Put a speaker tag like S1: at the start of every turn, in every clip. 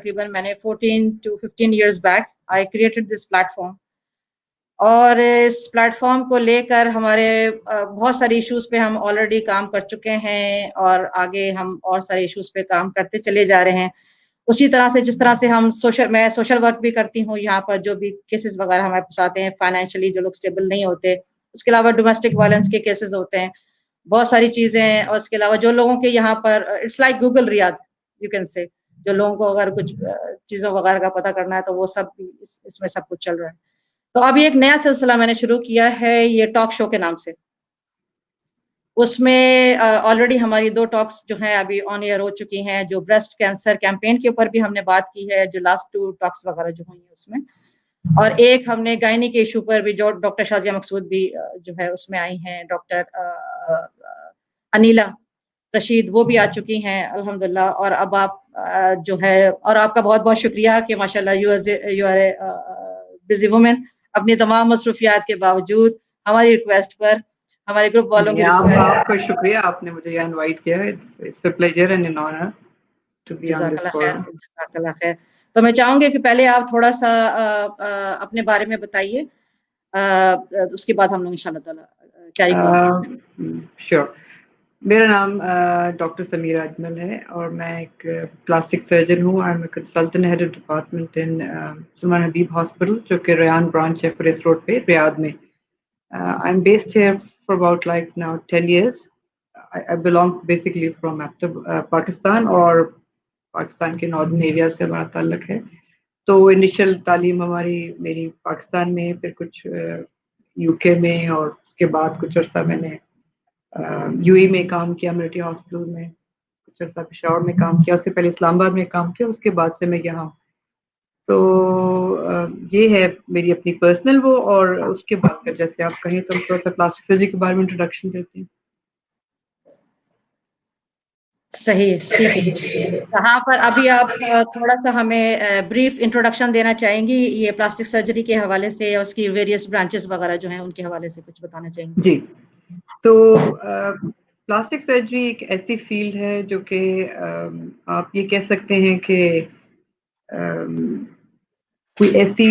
S1: तकरीबन मैंने 14 to 15 years back I created this platform, और इस प्लेटफॉर्म को लेकर हमारे बहुत सारे इश्यूज पे हम ऑलरेडी काम कर चुके हैं और आगे हम और सारे इश्यूज पे काम करते चले जा रहे हैं। उसी तरह से जिस तरह से मैं सोशल वर्क भी करती हूँ, यहाँ पर जो भी केसेस वगैरह हमारे पास आते हैं, फाइनेंशियली जो लोग स्टेबल नहीं होते, उसके अलावा डोमेस्टिक वायलेंस के केसेस होते हैं, बहुत सारी चीजें। और उसके अलावा जो लोगों के यहाँ पर it's like Google Riyadh, you can say, जो लोगों को अगर कुछ चीजों वगैरह का पता करना है तो वो सब इसमें सब कुछ चल रहा है। तो अभी एक नया सिलसिला मैंने शुरू किया है, ये टॉक शो के नाम से। उसमें ऑलरेडी हमारी 2 टॉक्स जो हैं अभी ऑन एयर हो चुकी हैं। जो ब्रेस्ट कैंसर कैंपेन के ऊपर भी हमने बात की है, जो लास्ट 2 टॉक्स वगैरह जो हुई हैं उसमें, और एक हमने गायनी के इशू पर भी, जो डॉक्टर शाजिया मकसूद भी जो है उसमें आई हैं, डॉक्टर अनीला रशीद वो भी आ चुकी हैं अल्हम्दुलिल्लाह। और अब आप जो है, और आपका बहुत बहुत शुक्रिया कि माशाल्लाह you are a busy women, अपनी तमाम मसरूफियात के बावजूद हमारी रिक्वेस्ट पर, हमारे ग्रुप वालों की रिक्वेस्ट।
S2: आपका शुक्रिया, आपने मुझे यहाँ इनवाइट किया है। It's a pleasure and an honour to be on this forum.
S1: जज़ाकल्लाह खैर। तो मैं चाहूंगी कि पहले आप थोड़ा सा अपने बारे में बताइए, उसके बाद हम लोग इंशाल्लाह ताला कैरी ऑन।
S2: श्योर। मेरा नाम डॉक्टर समीरा अजमल है और मैं एक प्लास्टिक सर्जन हूँ। I am consultant head of department in Salman Habib hospital, जो कि रयान ब्रांच है फरेस रोड पे रियाद में। I am based here for about like now 10 years. I belong basically from Pakistan, और पाकिस्तान के नॉर्दर्न एरिया से हमारा ताल्लुक है। तो इनिशियल तालीम मेरी पाकिस्तान में, फिर कुछ यूके में, और उसके बाद कुछ अर्सा मैंने यूएई में काम किया, मिलिट्री हॉस्पिटल में, कुछ अर्सा पेशावर में काम किया, उससे पहले इस्लामाबाद में काम किया, उसके बाद से मैं यहाँ हूँ। तो ये है मेरी अपनी पर्सनल वो। और उसके बाद फिर जैसे आप कहें तो थोड़ा सा प्लास्टिक सर्जरी के बारे में इंट्रोडक्शन देते हैं।
S1: सही, ठीक है। यहाँ पर अभी आप थोड़ा सा हमें ब्रीफ इंट्रोडक्शन देना चाहेंगी ये प्लास्टिक सर्जरी के हवाले से, या उसकी वेरियस ब्रांचेस वगैरह जो हैं उनके हवाले से कुछ बताना चाहेंगी?
S2: जी, तो प्लास्टिक सर्जरी एक ऐसी फील्ड है जो कि आप ये कह सकते हैं कि कोई ऐसी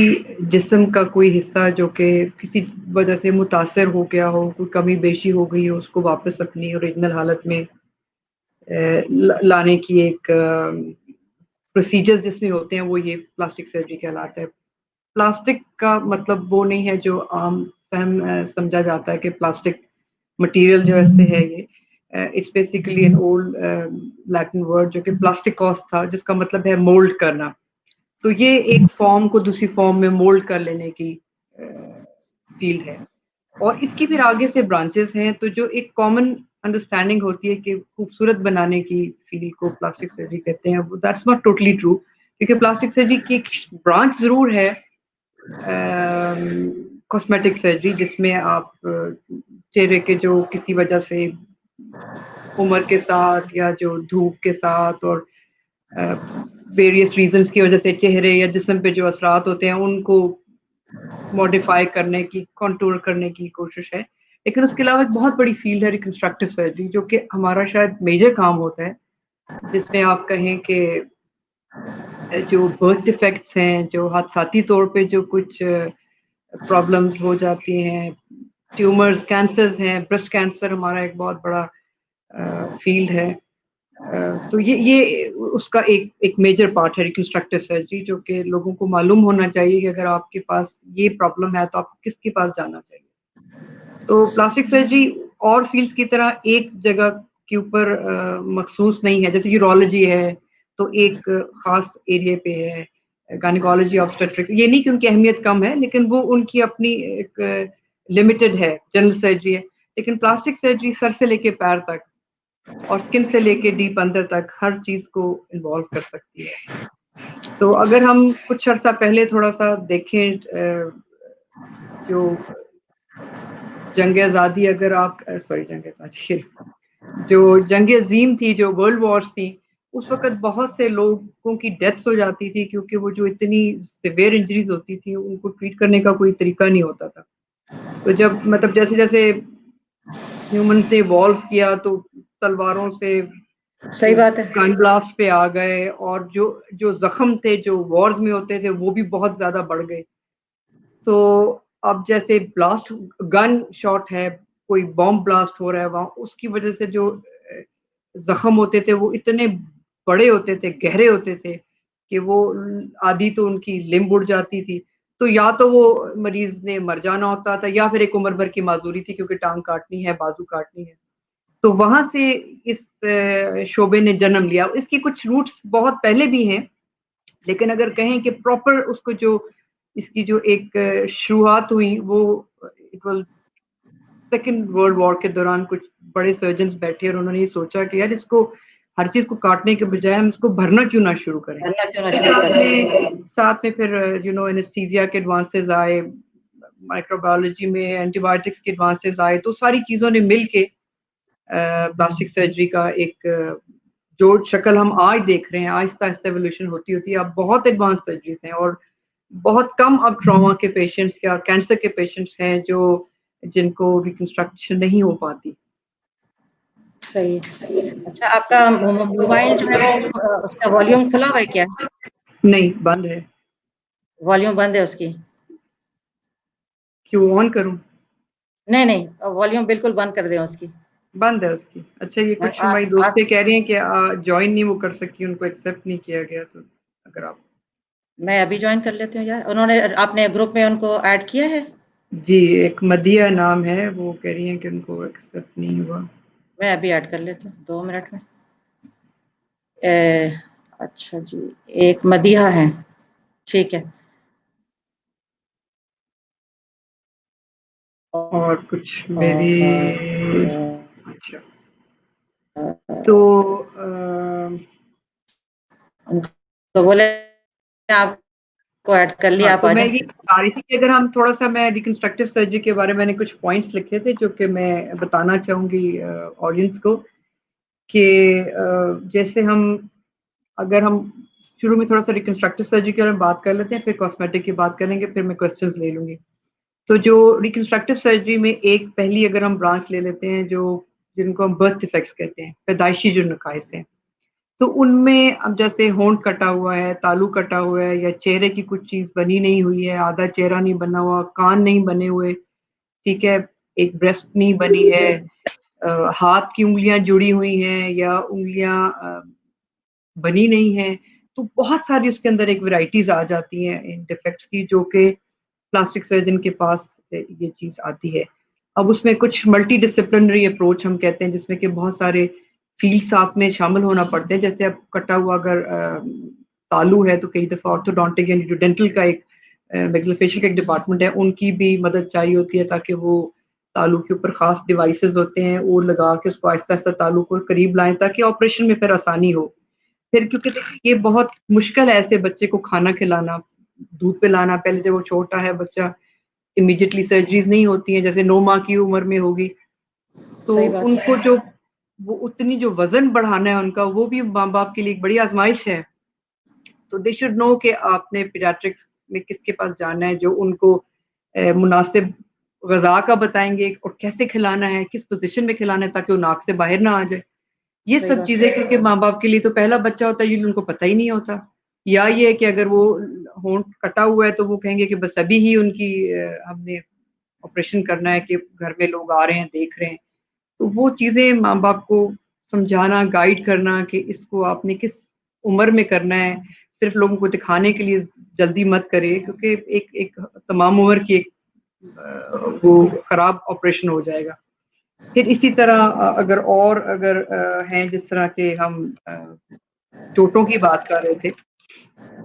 S2: जिस्म का कोई हिस्सा जो कि किसी वजह से मुतासर हो गया हो, कोई कमी बेशी हो गई हो, उसको वापस अपनी ओरिजिनल हालत में लाने की एक प्रोसीजर्स जिसमें होते हैं, वो ये प्लास्टिक सर्जरी कहलाता है। प्लास्टिक का मतलब वो नहीं है जो आम फहम समझा जाता है कि प्लास्टिक मटेरियल जो ऐसे है ये। It's basically an old Latin word जो कि प्लास्टिकॉस था, जिसका मतलब है मोल्ड करना। तो ये एक फॉर्म को दूसरी फॉर्म में मोल्ड कर लेने की फील्ड है। और इसकी फिर आगे से ब्रांचेस हैं। तो जो एक कॉमन अंडरस्टैंडिंग होती है कि खूबसूरत बनाने की फील्ड को प्लास्टिक सर्जरी कहते हैं, दैट्स नॉट टोटली ट्रू, क्योंकि प्लास्टिक सर्जरी की एक ब्रांच जरूर है कॉस्मेटिक सर्जरी, जिसमें आप चेहरे के जो किसी वजह से उम्र के साथ या जो धूप के साथ और वेरियस रीजंस की वजह से चेहरे या जिस्म पे जो असरात होते हैं उनको मॉडिफाई करने की, कंटूर करने की कोशिश है। लेकिन उसके अलावा एक बहुत बड़ी फील्ड है रिकंस्ट्रक्टिव सर्जरी, जो कि हमारा शायद मेजर काम होता है, जिसमें आप कहें कि जो बर्थ डिफेक्ट्स हैं, जो हादसाती तौर पे जो कुछ प्रॉब्लम्स हो जाती हैं, ट्यूमर्स, कैंसर्स हैं, ब्रेस्ट कैंसर हमारा एक बहुत बड़ा फील्ड है। तो ये उसका एक मेजर पार्ट है रिकंस्ट्रक्टिव सर्जरी, जो कि लोगों को मालूम होना चाहिए कि अगर आपके पास ये प्रॉब्लम है तो आपको किसके पास जाना चाहिए। तो प्लास्टिक सर्जरी और फील्ड्स की तरह एक जगह के ऊपर मखसूस नहीं है। जैसे यूरोलॉजी है तो एक खास एरिया पे है, गायनेकोलॉजी, ऑब्स्टेट्रिक्स, ये नहीं कि उनकी अहमियत कम है, लेकिन वो उनकी अपनी एक लिमिटेड है, जनरल सर्जरी है। लेकिन प्लास्टिक सर्जरी सर से लेके पैर तक और स्किन से लेके डीप अंदर तक हर चीज को इन्वॉल्व कर सकती है। तो अगर हम कुछ अर्सा पहले थोड़ा सा देखें, जो जंग आज़ादी, अगर आप जो जंग अजीम थी, जो वर्ल्ड वॉर्स थी, उस वक्त बहुत से लोगों की डेथ्स हो जाती थी, क्योंकि वो जो इतनी सिवियर इंजरीज होती थी उनको ट्रीट करने का कोई तरीका नहीं होता था। तो जब मतलब जैसे जैसे ह्यूमंस ने इवॉल्व किया तो तलवारों से
S1: सही बात है।
S2: गन ब्लास्ट पे आ गए, और जो जो जख्म थे जो वॉर्स में होते थे वो भी बहुत ज्यादा बढ़ गए। तो अब जैसे ब्लास्ट गन शॉट है, कोई बॉम्ब ब्लास्ट हो रहा है वहां, उसकी वजह से जो जख्म होते थे वो इतने बड़े होते थे, गहरे होते थे कि वो आधी तो उनकी लिम्ब उड़ जाती थी। तो या तो वो मरीज ने मर जाना होता था, या फिर एक उम्र भर की माजूरी थी क्योंकि टांग काटनी है, बाजू काटनी है। तो वहां से इस शोबे ने जन्म लिया। इसकी कुछ रूट्स बहुत पहले भी हैं, लेकिन अगर कहें कि प्रॉपर उसको जो इसकी जो एक शुरुआत हुई वो it was second world war के दौरान। कुछ बड़े सर्जन्स बैठे और उन्होंने ये सोचा कि यार इसको हर चीज को काटने के बजाय हम इसको भरना क्यों ना शुरू करें।
S1: करना क्यों ना शुरू
S2: साथ
S1: करें।
S2: में साथ में फिर एनेस्थीसिया के एडवांसेस आए, माइक्रोबायोलॉजी में एंटीबायोटिक्स के एडवांसेस आए, तो सारी चीजों ने मिल के प्लास्टिक सर्जरी का एक जो शक्ल हम आज देख रहे हैं, आहिस्ता आहिस्ता एवोल्यूशन होती होती है। अब बहुत एडवांस सर्जरीज हैं, और बहुत कम अब ट्रॉमा के पेशेंट्स के और कैंसर के पेशेंट्स हैं जो जिनको रिकंस्ट्रक्शन नहीं हो पाती।
S1: सही है। अच्छा, आपका मोबाइल जो है वो उसका वॉल्यूम खुला हुआ है क्या?
S2: नहीं, बंद है।
S1: वॉल्यूम बंद है उसकी?
S2: क्यों ऑन करूं?
S1: नहीं नहीं, वॉल्यूम बिल्कुल बंद कर दें उसकी।
S2: बंद है उसकी। अच्छा, ये कुछ हमारी दोस्तें कह रही हैं कि ज्वाइन नहीं वो कर सकी, उनको एक्सेप्ट नहीं किया गया। तो अगर आप
S1: मैं अभी ज्वाइन कर लेती हूँ यार। उन्होंने आपने ग्रुप में उनको ऐड किया है?
S2: जी, एक मदिया नाम है, वो कह रही हैं कि उनको एक्सेप्ट नहीं हुआ।
S1: मैं अभी ऐड कर लेती हूँ 2 मिनट में। अच्छा जी, एक मदीहा है, ठीक है।
S2: और कुछ मेरी अच्छा, तो
S1: तो बोले आपको ऐड कर लिया,
S2: हाँ,
S1: आप
S2: तो
S1: आ
S2: मैं
S1: जाए।
S2: ये बता रही थी कि अगर हम थोड़ा सा, मैं रिकंस्ट्रक्टिव सर्जरी के बारे में मैंने कुछ पॉइंट्स लिखे थे जो कि मैं बताना चाहूंगी ऑडियंस को कि जैसे हम, अगर हम शुरू में थोड़ा सा रिकंस्ट्रक्टिव सर्जरी के बारे में बात कर लेते हैं, फिर कॉस्मेटिक की बात करेंगे, फिर मैं क्वेश्चंस ले लूंगी। तो जो रिकंस्ट्रक्टिव सर्जरी में एक पहली अगर हम ब्रांच ले लेते हैं, जो जिनको हम बर्थ डिफेक्ट्स कहते हैं, पैदाइशी जो नकाइस हैं, तो उनमें अब जैसे होंठ कटा हुआ है, तालू कटा हुआ है, या चेहरे की कुछ चीज बनी नहीं हुई है, आधा चेहरा नहीं बना हुआ, कान नहीं बने हुए, ठीक है, एक ब्रेस्ट नहीं बनी है, हाथ की उंगलियां जुड़ी हुई हैं या उंगलियां बनी नहीं है, तो बहुत सारी उसके अंदर एक वैरायटीज आ जाती हैं इन डिफेक्ट्स की, जो कि प्लास्टिक सर्जन के पास ये चीज आती है। अब उसमें कुछ मल्टी डिसिप्लिनरी अप्रोच हम कहते हैं, जिसमें कि बहुत सारे फील्ड साथ में शामिल होना पड़ते हैं। जैसे अब कटा हुआ अगर तालू है, तो कई दफा ऑर्थोडोंटिक यानी जो डेंटल का एक मैग्निफिकेशन का एक डिपार्टमेंट है, उनकी भी मदद चाहिए होती है, ताकि वो तालू के ऊपर खास डिवाइसेस होते हैं, वो लगा के उसको आहिस्ता आहिस्ता तालू को करीब लाएं, ताकि ऑपरेशन में फिर आसानी हो। फिर क्योंकि ये बहुत मुश्किल है ऐसे बच्चे को खाना खिलाना, दूध पिलाना। पहले जब वो छोटा है बच्चा, इमीडिएटली सर्जरीज नहीं होती हैं, जैसे 9 माह की उम्र में होगी, तो
S1: सही बात
S2: उनको
S1: है।
S2: जो वो उतनी जो वजन बढ़ाना है उनका, वो भी माँ बाप के लिए एक बड़ी आजमाइश है। तो दे शुड नो कि आपने पीडियाट्रिक्स में किसके पास जाना है, जो उनको मुनासिब गजा का बताएंगे और कैसे खिलाना है, किस पोजीशन में खिलाना है, ताकि वो नाक से बाहर ना आ जाए। ये
S1: सही
S2: सब
S1: बात
S2: चीजें,
S1: है।
S2: क्योंकि माँ बाप के लिए तो पहला बच्चा होता है, उनको पता ही नहीं होता। या ये है कि अगर वो होंठ कटा हुआ है तो वो कहेंगे कि बस अभी ही उनकी हमने ऑपरेशन करना है, कि घर में लोग आ रहे हैं, देख रहे हैं। तो वो चीजें माँ बाप को समझाना, गाइड करना कि इसको आपने किस उम्र में करना है, सिर्फ लोगों को दिखाने के लिए जल्दी मत करिए, क्योंकि एक एक तमाम उम्र की एक वो खराब ऑपरेशन हो जाएगा। फिर इसी तरह अगर हैं, जिस तरह के हम चोटों की बात कर रहे थे,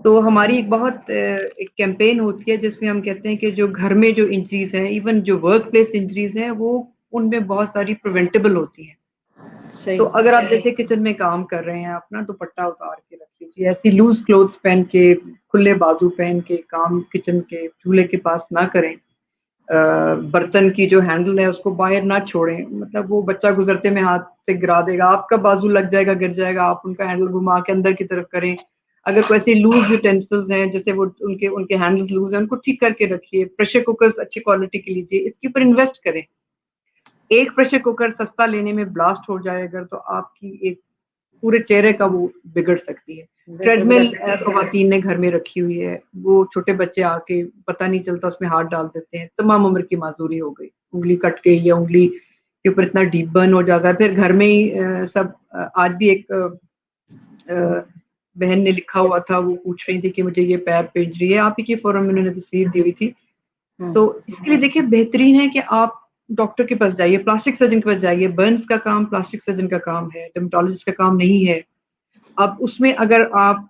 S2: तो हमारी एक बहुत एक कैंपेन होती है जिसमें हम कहते हैं कि जो घर में जो इंजरीज हैं, इवन जो वर्क प्लेस इंजरीज हैं, वो उनमें बहुत सारी प्रिवेंटेबल होती हैं।
S1: सही।
S2: तो अगर आप जैसे किचन में काम कर रहे हैं, अपना दुपट्टा उतार के रख लीजिए, ऐसी लूज क्लोथ्स पहन के, खुले बाजू पहन के काम किचन के चूल्हे के पास ना करें। बर्तन की जो हैंडल है उसको बाहर ना छोड़ें, मतलब वो बच्चा गुजरते में हाथ से गिरा देगा, आपका बाजू लग जाएगा, गिर जाएगा, आप उनका हैंडल घुमा के अंदर की तरफ करें। अगर कोई ऐसे लूज यूटेंसिल्स हैं, जैसे वो उनके उनके हैंडल्स लूज हैं, उनको ठीक करके रखिए। प्रेशर कुकर्स अच्छी क्वालिटी के लीजिए, इसके ऊपर इन्वेस्ट करें। एक प्रेशर कुकर सस्ता लेने में ब्लास्ट हो जाए अगर, तो आपकी एक पूरे चेहरे का वो बिगड़ सकती है। ट्रेडमिल ख़वातीन ने घर में रखी हुई है, वो छोटे बच्चे आके पता नहीं चलता उसमें हाथ डाल देते हैं, तमाम उम्र की माजूरी हो गई, उंगली कट गई या उंगली के ऊपर इतना डीप बर्न हो जाता है। फिर घर में ही आज भी एक बहन ने लिखा हुआ था, वो पूछ रही थी कि मुझे ये पैर पे इंजरी है, आप ही के फोरम में उन्होंने तस्वीर दी हुई थी। तो इसके लिए देखिए बेहतरीन है कि आप डॉक्टर के पास जाइए, प्लास्टिक सर्जन के पास जाइए। बर्न्स का काम प्लास्टिक सर्जन का काम है, डर्मेटोलॉजिस्ट का काम नहीं है। अब उसमें अगर आप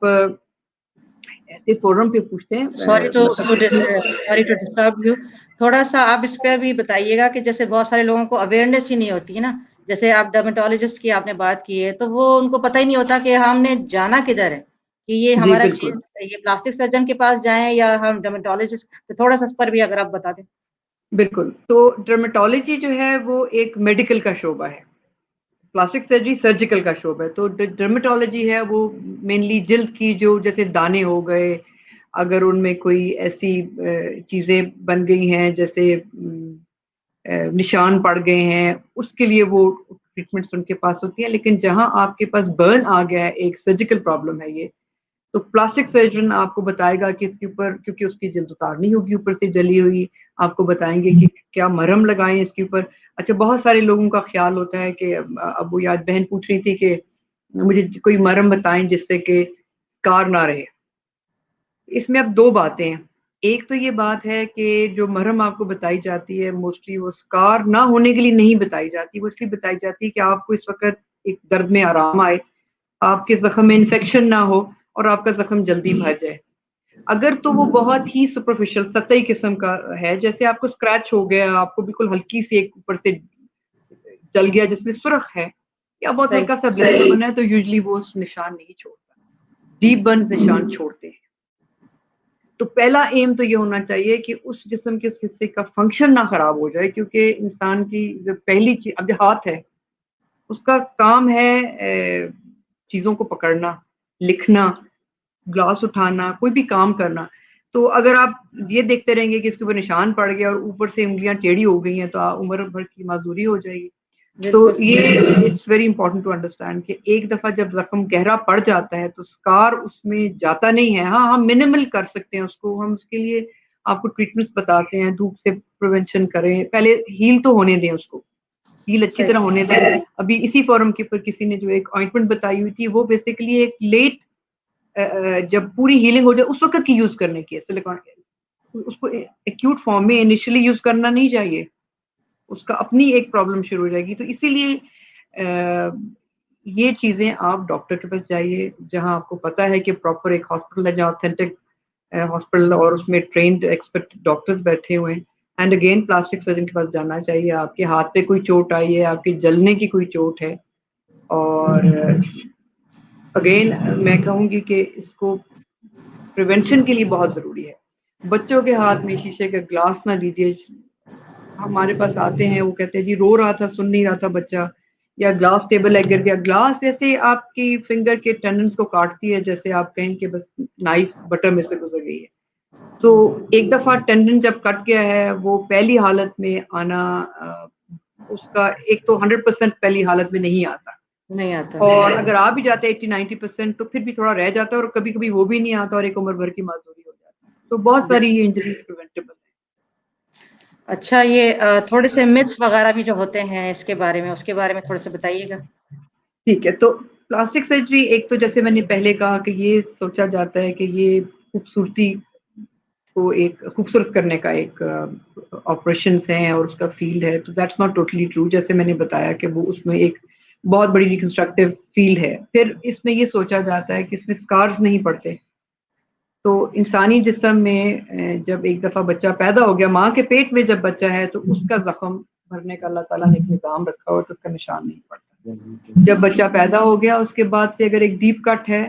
S2: ऐसे फोरम पे पूछते हैं,
S1: सॉरी टू डिस्टर्ब यू, थोड़ा सा आप इस पे भी बताइएगा कि जैसे बहुत सारे लोगों को अवेयरनेस ही नहीं होती है ना, जैसे आप डर्मेटोलॉजिस्ट की आपने बात की है, तो वो उनको पता ही नहीं होता कि हमने जाना किधर है, कि ये
S2: जी
S1: हमारा
S2: बिल्कुल
S1: चीज ये प्लास्टिक सर्जन के पास जाएं या हम डर्मेटोलॉजिस्ट, तो थोड़ा सा इस पर भी अगर आप बता दें।
S2: बिल्कुल। तो डर्मेटोलॉजी जो है वो एक मेडिकल का शोबा है, प्लास्टिक सर्जरी सर्जिकल का शोबा है। तो डर्मेटोलॉजी है वो मेनली जिल्द की जो जैसे दाने हो गए, अगर उनमें कोई ऐसी चीजें बन गई हैं जैसे निशान पड़ गए हैं, उसके लिए वो ट्रीटमेंट्स उनके पास होती है। लेकिन जहां आपके पास बर्न आ गया है, एक सर्जिकल प्रॉब्लम है ये, तो प्लास्टिक सर्जन आपको बताएगा कि इसके ऊपर, क्योंकि उसकी जल्द उतारनी होगी ऊपर से जली हुई, आपको बताएंगे कि क्या मरहम लगाएं इसके ऊपर। अच्छा, बहुत सारे लोगों का ख्याल होता है कि अब वो याद बहन पूछ रही थी कि मुझे कोई मरहम बताएं जिससे कि स्कार ना रहे। इसमें अब दो बातें हैं। एक तो ये बात है कि जो मरहम आपको बताई जाती है मोस्टली वो स्कार ना होने के लिए नहीं बताई जाती, वो इसलिए बताई जाती है कि आपको इस वक्त एक दर्द में आराम आए, आपके जख्म में इन्फेक्शन ना हो और आपका जख्म जल्दी भर जाए। अगर तो वो बहुत ही सुपरफिशियल सतही किस्म का है, जैसे आपको स्क्रैच हो गया, आपको बिल्कुल हल्की सी एक ऊपर से जल गया जिसमें सुर्ख है या बहुत हल्का सा ब्लड बना है, तो यूजुअली वो उस निशान नहीं छोड़ता, डीप बर्न निशान छोड़ते हैं। तो पहला एम तो ये होना चाहिए कि उस जिस्म के हिस्से का फंक्शन ना खराब हो जाए, क्योंकि इंसान की जो पहली चीज, अब जो हाथ है उसका काम है चीजों को पकड़ना, लिखना, ग्लास उठाना, कोई भी काम करना। तो अगर आप ये देखते रहेंगे कि इसके ऊपर निशान पड़ गया और ऊपर से उंगलियां टेढ़ी हो गई हैं, तो उम्र भर की माजूरी हो जाएगी। तो ये it's very important to understand कि एक दफा जब जख्म गहरा पड़ जाता है तो स्कार उसमें जाता नहीं है। हाँ, हम मिनिमल कर सकते हैं उसको, हम उसके लिए आपको ट्रीटमेंट्स बताते हैं, धूप से प्रिवेंशन करें, पहले हील तो होने दें उसको, हील अच्छी तरह होने दें। अभी इसी फोरम के ऊपर किसी ने जो एक ऑइंटमेंट बताई हुई थी, वो बेसिकली एक लेट जब पूरी हीलिंग हो जाए उस वक्त की यूज करने की है सिलिकॉन। उसको एक्यूट फॉर्म में इनिशियली यूज करना नहीं चाहिए, उसका अपनी एक प्रॉब्लम शुरू हो जाएगी। तो इसीलिए ये चीजें आप डॉक्टर के पास जाइए, जहां आपको पता है कि प्रॉपर एक हॉस्पिटल है, जहां ऑथेंटिक हॉस्पिटल और उसमें ट्रेंड एक्सपर्ट डॉक्टर्स बैठे हुए हैं। एंड अगेन प्लास्टिक सर्जन के पास जाना चाहिए। आपके हाथ पे कोई चोट आई है, आपके जलने की कोई चोट है, और अगेन मैं कहूंगी कि इसको प्रिवेंशन के लिए बहुत जरूरी है। बच्चों के हाथ में शीशे का ग्लास ना दीजिए। हमारे पास आते हैं, वो कहते हैं जी रो रहा था, सुन नहीं रहा था बच्चा, या ग्लास टेबल लग गिर गया। ग्लास जैसे आपकी फिंगर के टेंडन्स को काटती है, जैसे आप कहें कि बस नाइफ बटर में से गुजर गई है। तो एक दफा टेंडन जब कट गया है, वो पहली हालत में आना उसका एक तो 100% पहली हालत में नहीं आता, और अगर आ भी जाता है 80-90%, तो फिर भी थोड़ा रह जाता है, और कभी कभी वो भी नहीं आता और एक उम्र भर की माजूरी हो जाती है। तो बहुत सारी ये इंजरीज प्रिवेंटेबल है।
S1: अच्छा, ये थोड़े से मिथ्स वगैरह भी जो होते हैं इसके बारे में, उसके बारे में थोड़ा सा बताइएगा।
S2: ठीक है, तो प्लास्टिक सर्जरी, एक तो जैसे मैंने पहले कहा कि ये सोचा जाता है कि ये खूबसूरती को एक खूबसूरत करने का एक ऑपरेशन है और उसका फील्ड है, तो दैट्स नॉट टोटली ट्रू। जैसे मैंने बताया कि वो उसमें एक बहुत बड़ी रिकंस्ट्रक्टिव फील्ड है। फिर इसमें ये सोचा जाता है कि इसमें स्कार्स नहीं पड़ते। तो इंसानी जिस्म में जब एक दफा बच्चा पैदा हो गया, माँ के पेट में जब बच्चा है, तो उसका जख्म भरने का अल्लाह ताला ने एक निज़ाम रखा हो, तो उसका निशान नहीं पड़ता। जब बच्चा पैदा हो गया उसके बाद से अगर एक डीप कट है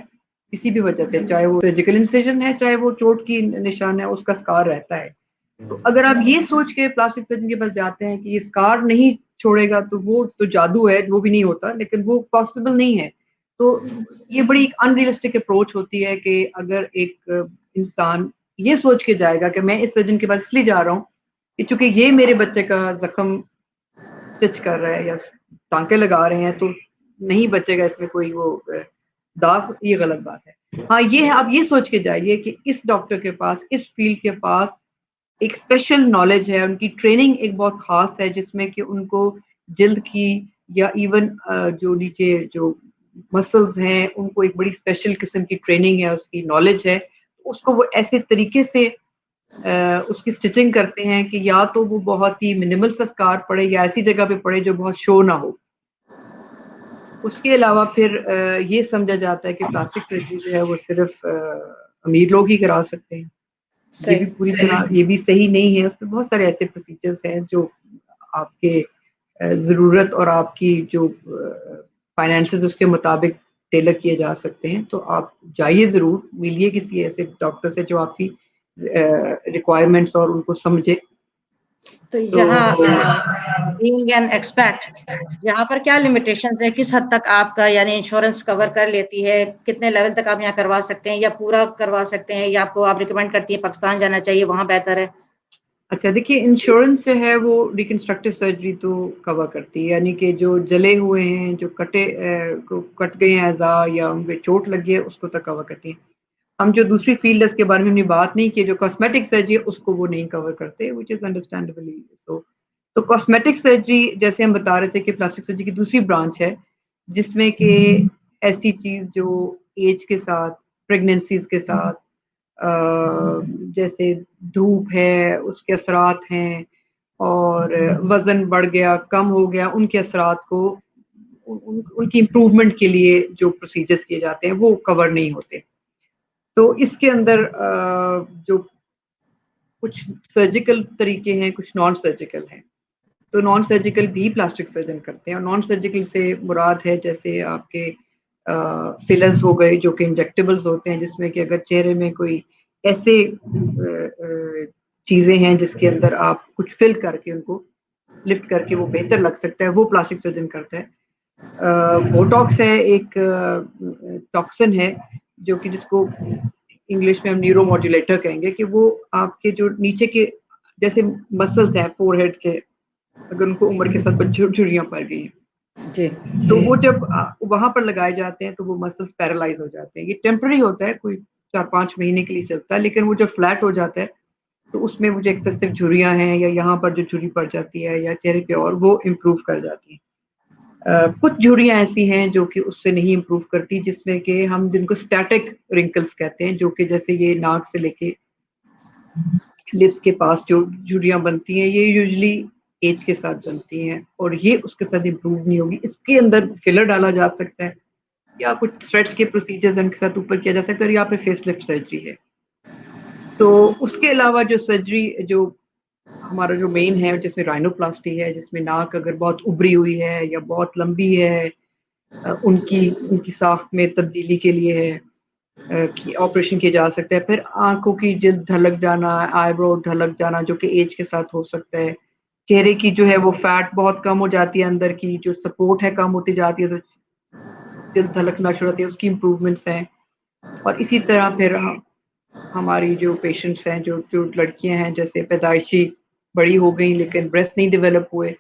S2: किसी भी वजह से, चाहे वो सर्जिकल इंसिजन है, चाहे वो चोट की निशान है, उसका स्कार रहता है। तो अगर आप ये सोच के प्लास्टिक सर्जन के पास जाते हैं कि ये स्कार नहीं छोड़ेगा, तो वो तो जादू है, वो भी नहीं होता, लेकिन वो पॉसिबल नहीं है। तो ये बड़ी एक अनरियलिस्टिक अप्रोच होती है कि अगर एक इंसान ये सोच के जाएगा कि मैं इस सर्जन के पास इसलिए जा रहा हूँ कि चूंकि ये मेरे बच्चे का जख्म स्टिच कर रहा है या टांके लगा रहे हैं, तो नहीं बचेगा इसमें कोई वो दाग, ये गलत बात है। हाँ ये है, आप ये सोच के जाइए कि इस डॉक्टर के पास, इस फील्ड के पास एक स्पेशल नॉलेज है, उनकी ट्रेनिंग एक बहुत खास है जिसमें कि उनको जल्द की या इवन जो नीचे जो मसल्स हैं उनको एक बड़ी स्पेशल किस्म की ट्रेनिंग है, उसकी नॉलेज है, उसको वो ऐसे तरीके से उसकी स्टिचिंग करते हैं कि या तो वो बहुत ही मिनिमल सा स्कार पड़े या ऐसी जगह पे पड़े जो बहुत शो ना हो। उसके अलावा फिर ये समझा जाता है कि प्लास्टिक सर्जरी जो है वो सिर्फ अमीर लोग ही करा सकते हैं। ये भी पूरी तरह ये भी सही नहीं है, उसमें बहुत सारे ऐसे प्रोसीजर्स हैं जो आपके ज़रूरत और आपकी जो फाइनेंसेस उसके मुताबिक टेलर किए जा सकते हैं। तो आप जाइए ज़रूर, मिलिए किसी ऐसे डॉक्टर से जो आपकी रिक्वायरमेंट्स और उनको समझे।
S1: तो यहाँ बीइंग एन एक्सपेट, यहाँ पर क्या लिमिटेशंस है, किस हद तक आपका यानी इंश्योरेंस कवर कर लेती है, कितने लेवल तक आप यहाँ करवा सकते हैं या पूरा करवा सकते हैं, या आपको आप रिकमेंड करती है पाकिस्तान जाना चाहिए, वहाँ बेहतर है?
S2: अच्छा देखिए, इंश्योरेंस जो है वो रिकंस्ट्रक्टिव सर्जरी तो कवर करती है, यानी कि जो जले हुए हैं, जो कट गए हैं अज़ा या उन पे चोट लगी है, उसको तो कवर करती है। हम जो दूसरी फील्ड है उसके बारे में हमने बात नहीं की, जो कॉस्मेटिक सर्जरी है उसको वो नहीं कवर करते, व्हिच इज़ अंडरस्टैंडेबली सो। तो कॉस्मेटिक सर्जरी जैसे हम बता रहे थे कि प्लास्टिक सर्जरी की दूसरी ब्रांच है, जिसमें कि ऐसी चीज़ जो एज के साथ, प्रेगनेंसीज़ के साथ जैसे धूप है, उसके असरात हैं और वज़न बढ़ गया, कम हो गया, उनके असरात को उनकी इम्प्रूवमेंट के लिए जो प्रोसीजर्स किए जाते हैं वो कवर नहीं होते। तो इसके अंदर जो कुछ सर्जिकल तरीके हैं, कुछ नॉन सर्जिकल हैं। तो नॉन सर्जिकल भी प्लास्टिक सर्जन करते हैं, और नॉन सर्जिकल से मुराद है जैसे आपके फिलर्स हो गए जो कि इंजेक्टेबल्स होते हैं, जिसमें कि अगर चेहरे में कोई ऐसे चीज़ें हैं जिसके अंदर आप कुछ फिल करके उनको लिफ्ट करके वो बेहतर लग सकता है, वो प्लास्टिक सर्जन करता है। बोटॉक्स है एक टॉक्सिन है जो कि जिसको इंग्लिश में हम न्यूरोमॉड्यूलेटर कहेंगे, कि वो आपके जो नीचे के जैसे मसल्स हैं फोरहेड के, अगर उनको उम्र के साथ झुर्रियां पड़ गई हैं
S1: जी,
S2: तो वो जब वहां पर लगाए जाते हैं तो वो मसल्स पैरालाइज हो जाते हैं। ये टेम्पररी होता है, कोई 4-5 महीने के लिए चलता है, लेकिन वो जब फ्लैट हो जाता है तो उसमें वो जो एक्सेसिव झुर्रियां हैं या यहाँ पर जो झुर्री पड़ जाती है या चेहरे पे, और वो इम्प्रूव कर जाती है। कुछ झुर्रियां ऐसी हैं जो कि उससे नहीं इम्प्रूव करती, जिसमें कि हम जिनको स्टैटिक रिंकल्स कहते हैं, जो कि जैसे ये नाक से लेके लिप्स के पास जो झुर्रियां बनती हैं, ये यूजुअली एज के साथ बनती हैं और ये उसके साथ इम्प्रूव नहीं होगी। इसके अंदर फिलर डाला जा सकता है या कुछ थ्रेड्स के प्रोसीजर्स इनके साथ ऊपर किया जा सकता है, और यहाँ पे फेसलिफ्ट सर्जरी है। तो उसके अलावा जो सर्जरी जो हमारा जो मेन है, जिसमें राइनोप्लास्टी है, जिसमें नाक अगर बहुत उभरी हुई है या बहुत लंबी है, उनकी उनकी साख में तब्दीली के लिए है कि ऑपरेशन किया जा सकता है। फिर आंखों की जिल्द ढलक जाना, आईब्रो ढलक जाना, जो कि एज के साथ हो सकता है। चेहरे की जो है वो फैट बहुत कम हो जाती है, अंदर की जो सपोर्ट है कम होती जाती है, तो जिल्द ढलकना शुरू होती है, उसकी इम्प्रूवमेंट्स हैं। और इसी तरह फिर हमारी जो पेशेंट्स हैं, जो जो लड़कियां हैं, जैसे पैदाइशी बड़ी हो गई लेकिन ब्रेस्ट नहीं डेवलप हुए,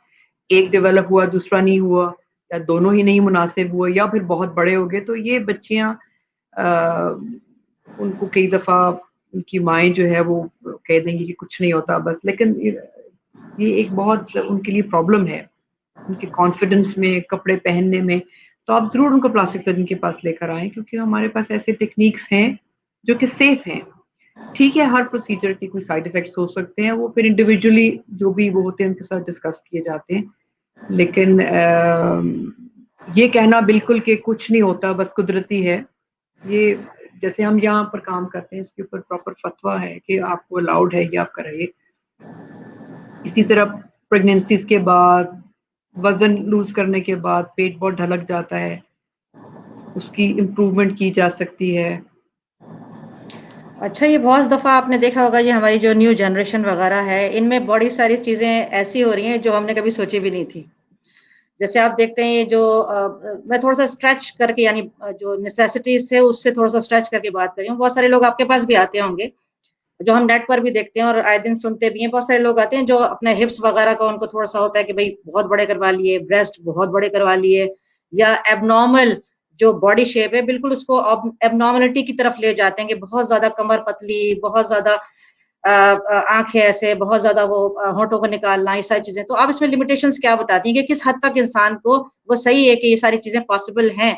S2: एक डेवलप हुआ दूसरा नहीं हुआ, या दोनों ही नहीं मुनासिब हुए, या फिर बहुत बड़े हो गए, तो ये बच्चियां उनको कई दफ़ा उनकी माएँ जो है वो कह देंगी कि कुछ नहीं होता बस, लेकिन ये एक बहुत उनके लिए प्रॉब्लम है, उनके कॉन्फिडेंस में, कपड़े पहनने में। तो आप ज़रूर उनको प्लास्टिक सर्जन के पास लेकर आएँ, क्योंकि हमारे पास ऐसे टेक्निक्स हैं जो कि सेफ हैं। ठीक है, हर प्रोसीजर के कोई साइड इफ़ेक्ट्स हो सकते हैं, वो फिर इंडिविजुअली जो भी वो होते हैं उनके साथ डिस्कस किए जाते हैं। लेकिन ये कहना बिल्कुल कि कुछ नहीं होता बस कुदरती है, ये जैसे हम यहाँ पर काम करते हैं इसके ऊपर प्रॉपर फतवा है कि आपको अलाउड है, ये आप कराइए। इसी तरह प्रेगनेंसीज के बाद, वजन लूज करने के बाद पेट बहुत ढलक जाता है, उसकी इम्प्रूवमेंट की जा सकती है।
S1: अच्छा, ये बहुत दफ़ा आपने देखा होगा, ये हमारी जो न्यू जनरेशन वगैरह है, इनमें बड़ी सारी चीज़ें ऐसी हो रही हैं जो हमने कभी सोची भी नहीं थी। जैसे आप देखते हैं ये जो मैं थोड़ा-सा स्ट्रेच करके यानी जो नेसेसिटीज़ है उससे थोड़ा-सा स्ट्रेच करके बात कर रही हूँ। बहुत सारे लोग आपके पास भी आते होंगे, जो हम नेट पर भी देखते हैं और आए दिन सुनते भी हैं। बहुत सारे लोग आते हैं जो अपने हिप्स वगैरह का उनको थोड़ा-सा होता है कि भई बहुत बड़े करवा लिए, ब्रेस्ट बहुत बड़े करवा लिए, या एबनॉर्मल जो बॉडी शेप है बिल्कुल उसको एबनॉर्मलिटी की तरफ ले जाते हैं कि बहुत ज्यादा कमर पतली, बहुत ज्यादा आंखें ऐसे, बहुत ज्यादा वो होठों को निकालना, ये सारी चीजें। तो आप इसमें लिमिटेशंस क्या बताती हैं कि किस हद तक इंसान को वो सही है कि ये सारी चीजें पॉसिबल हैं?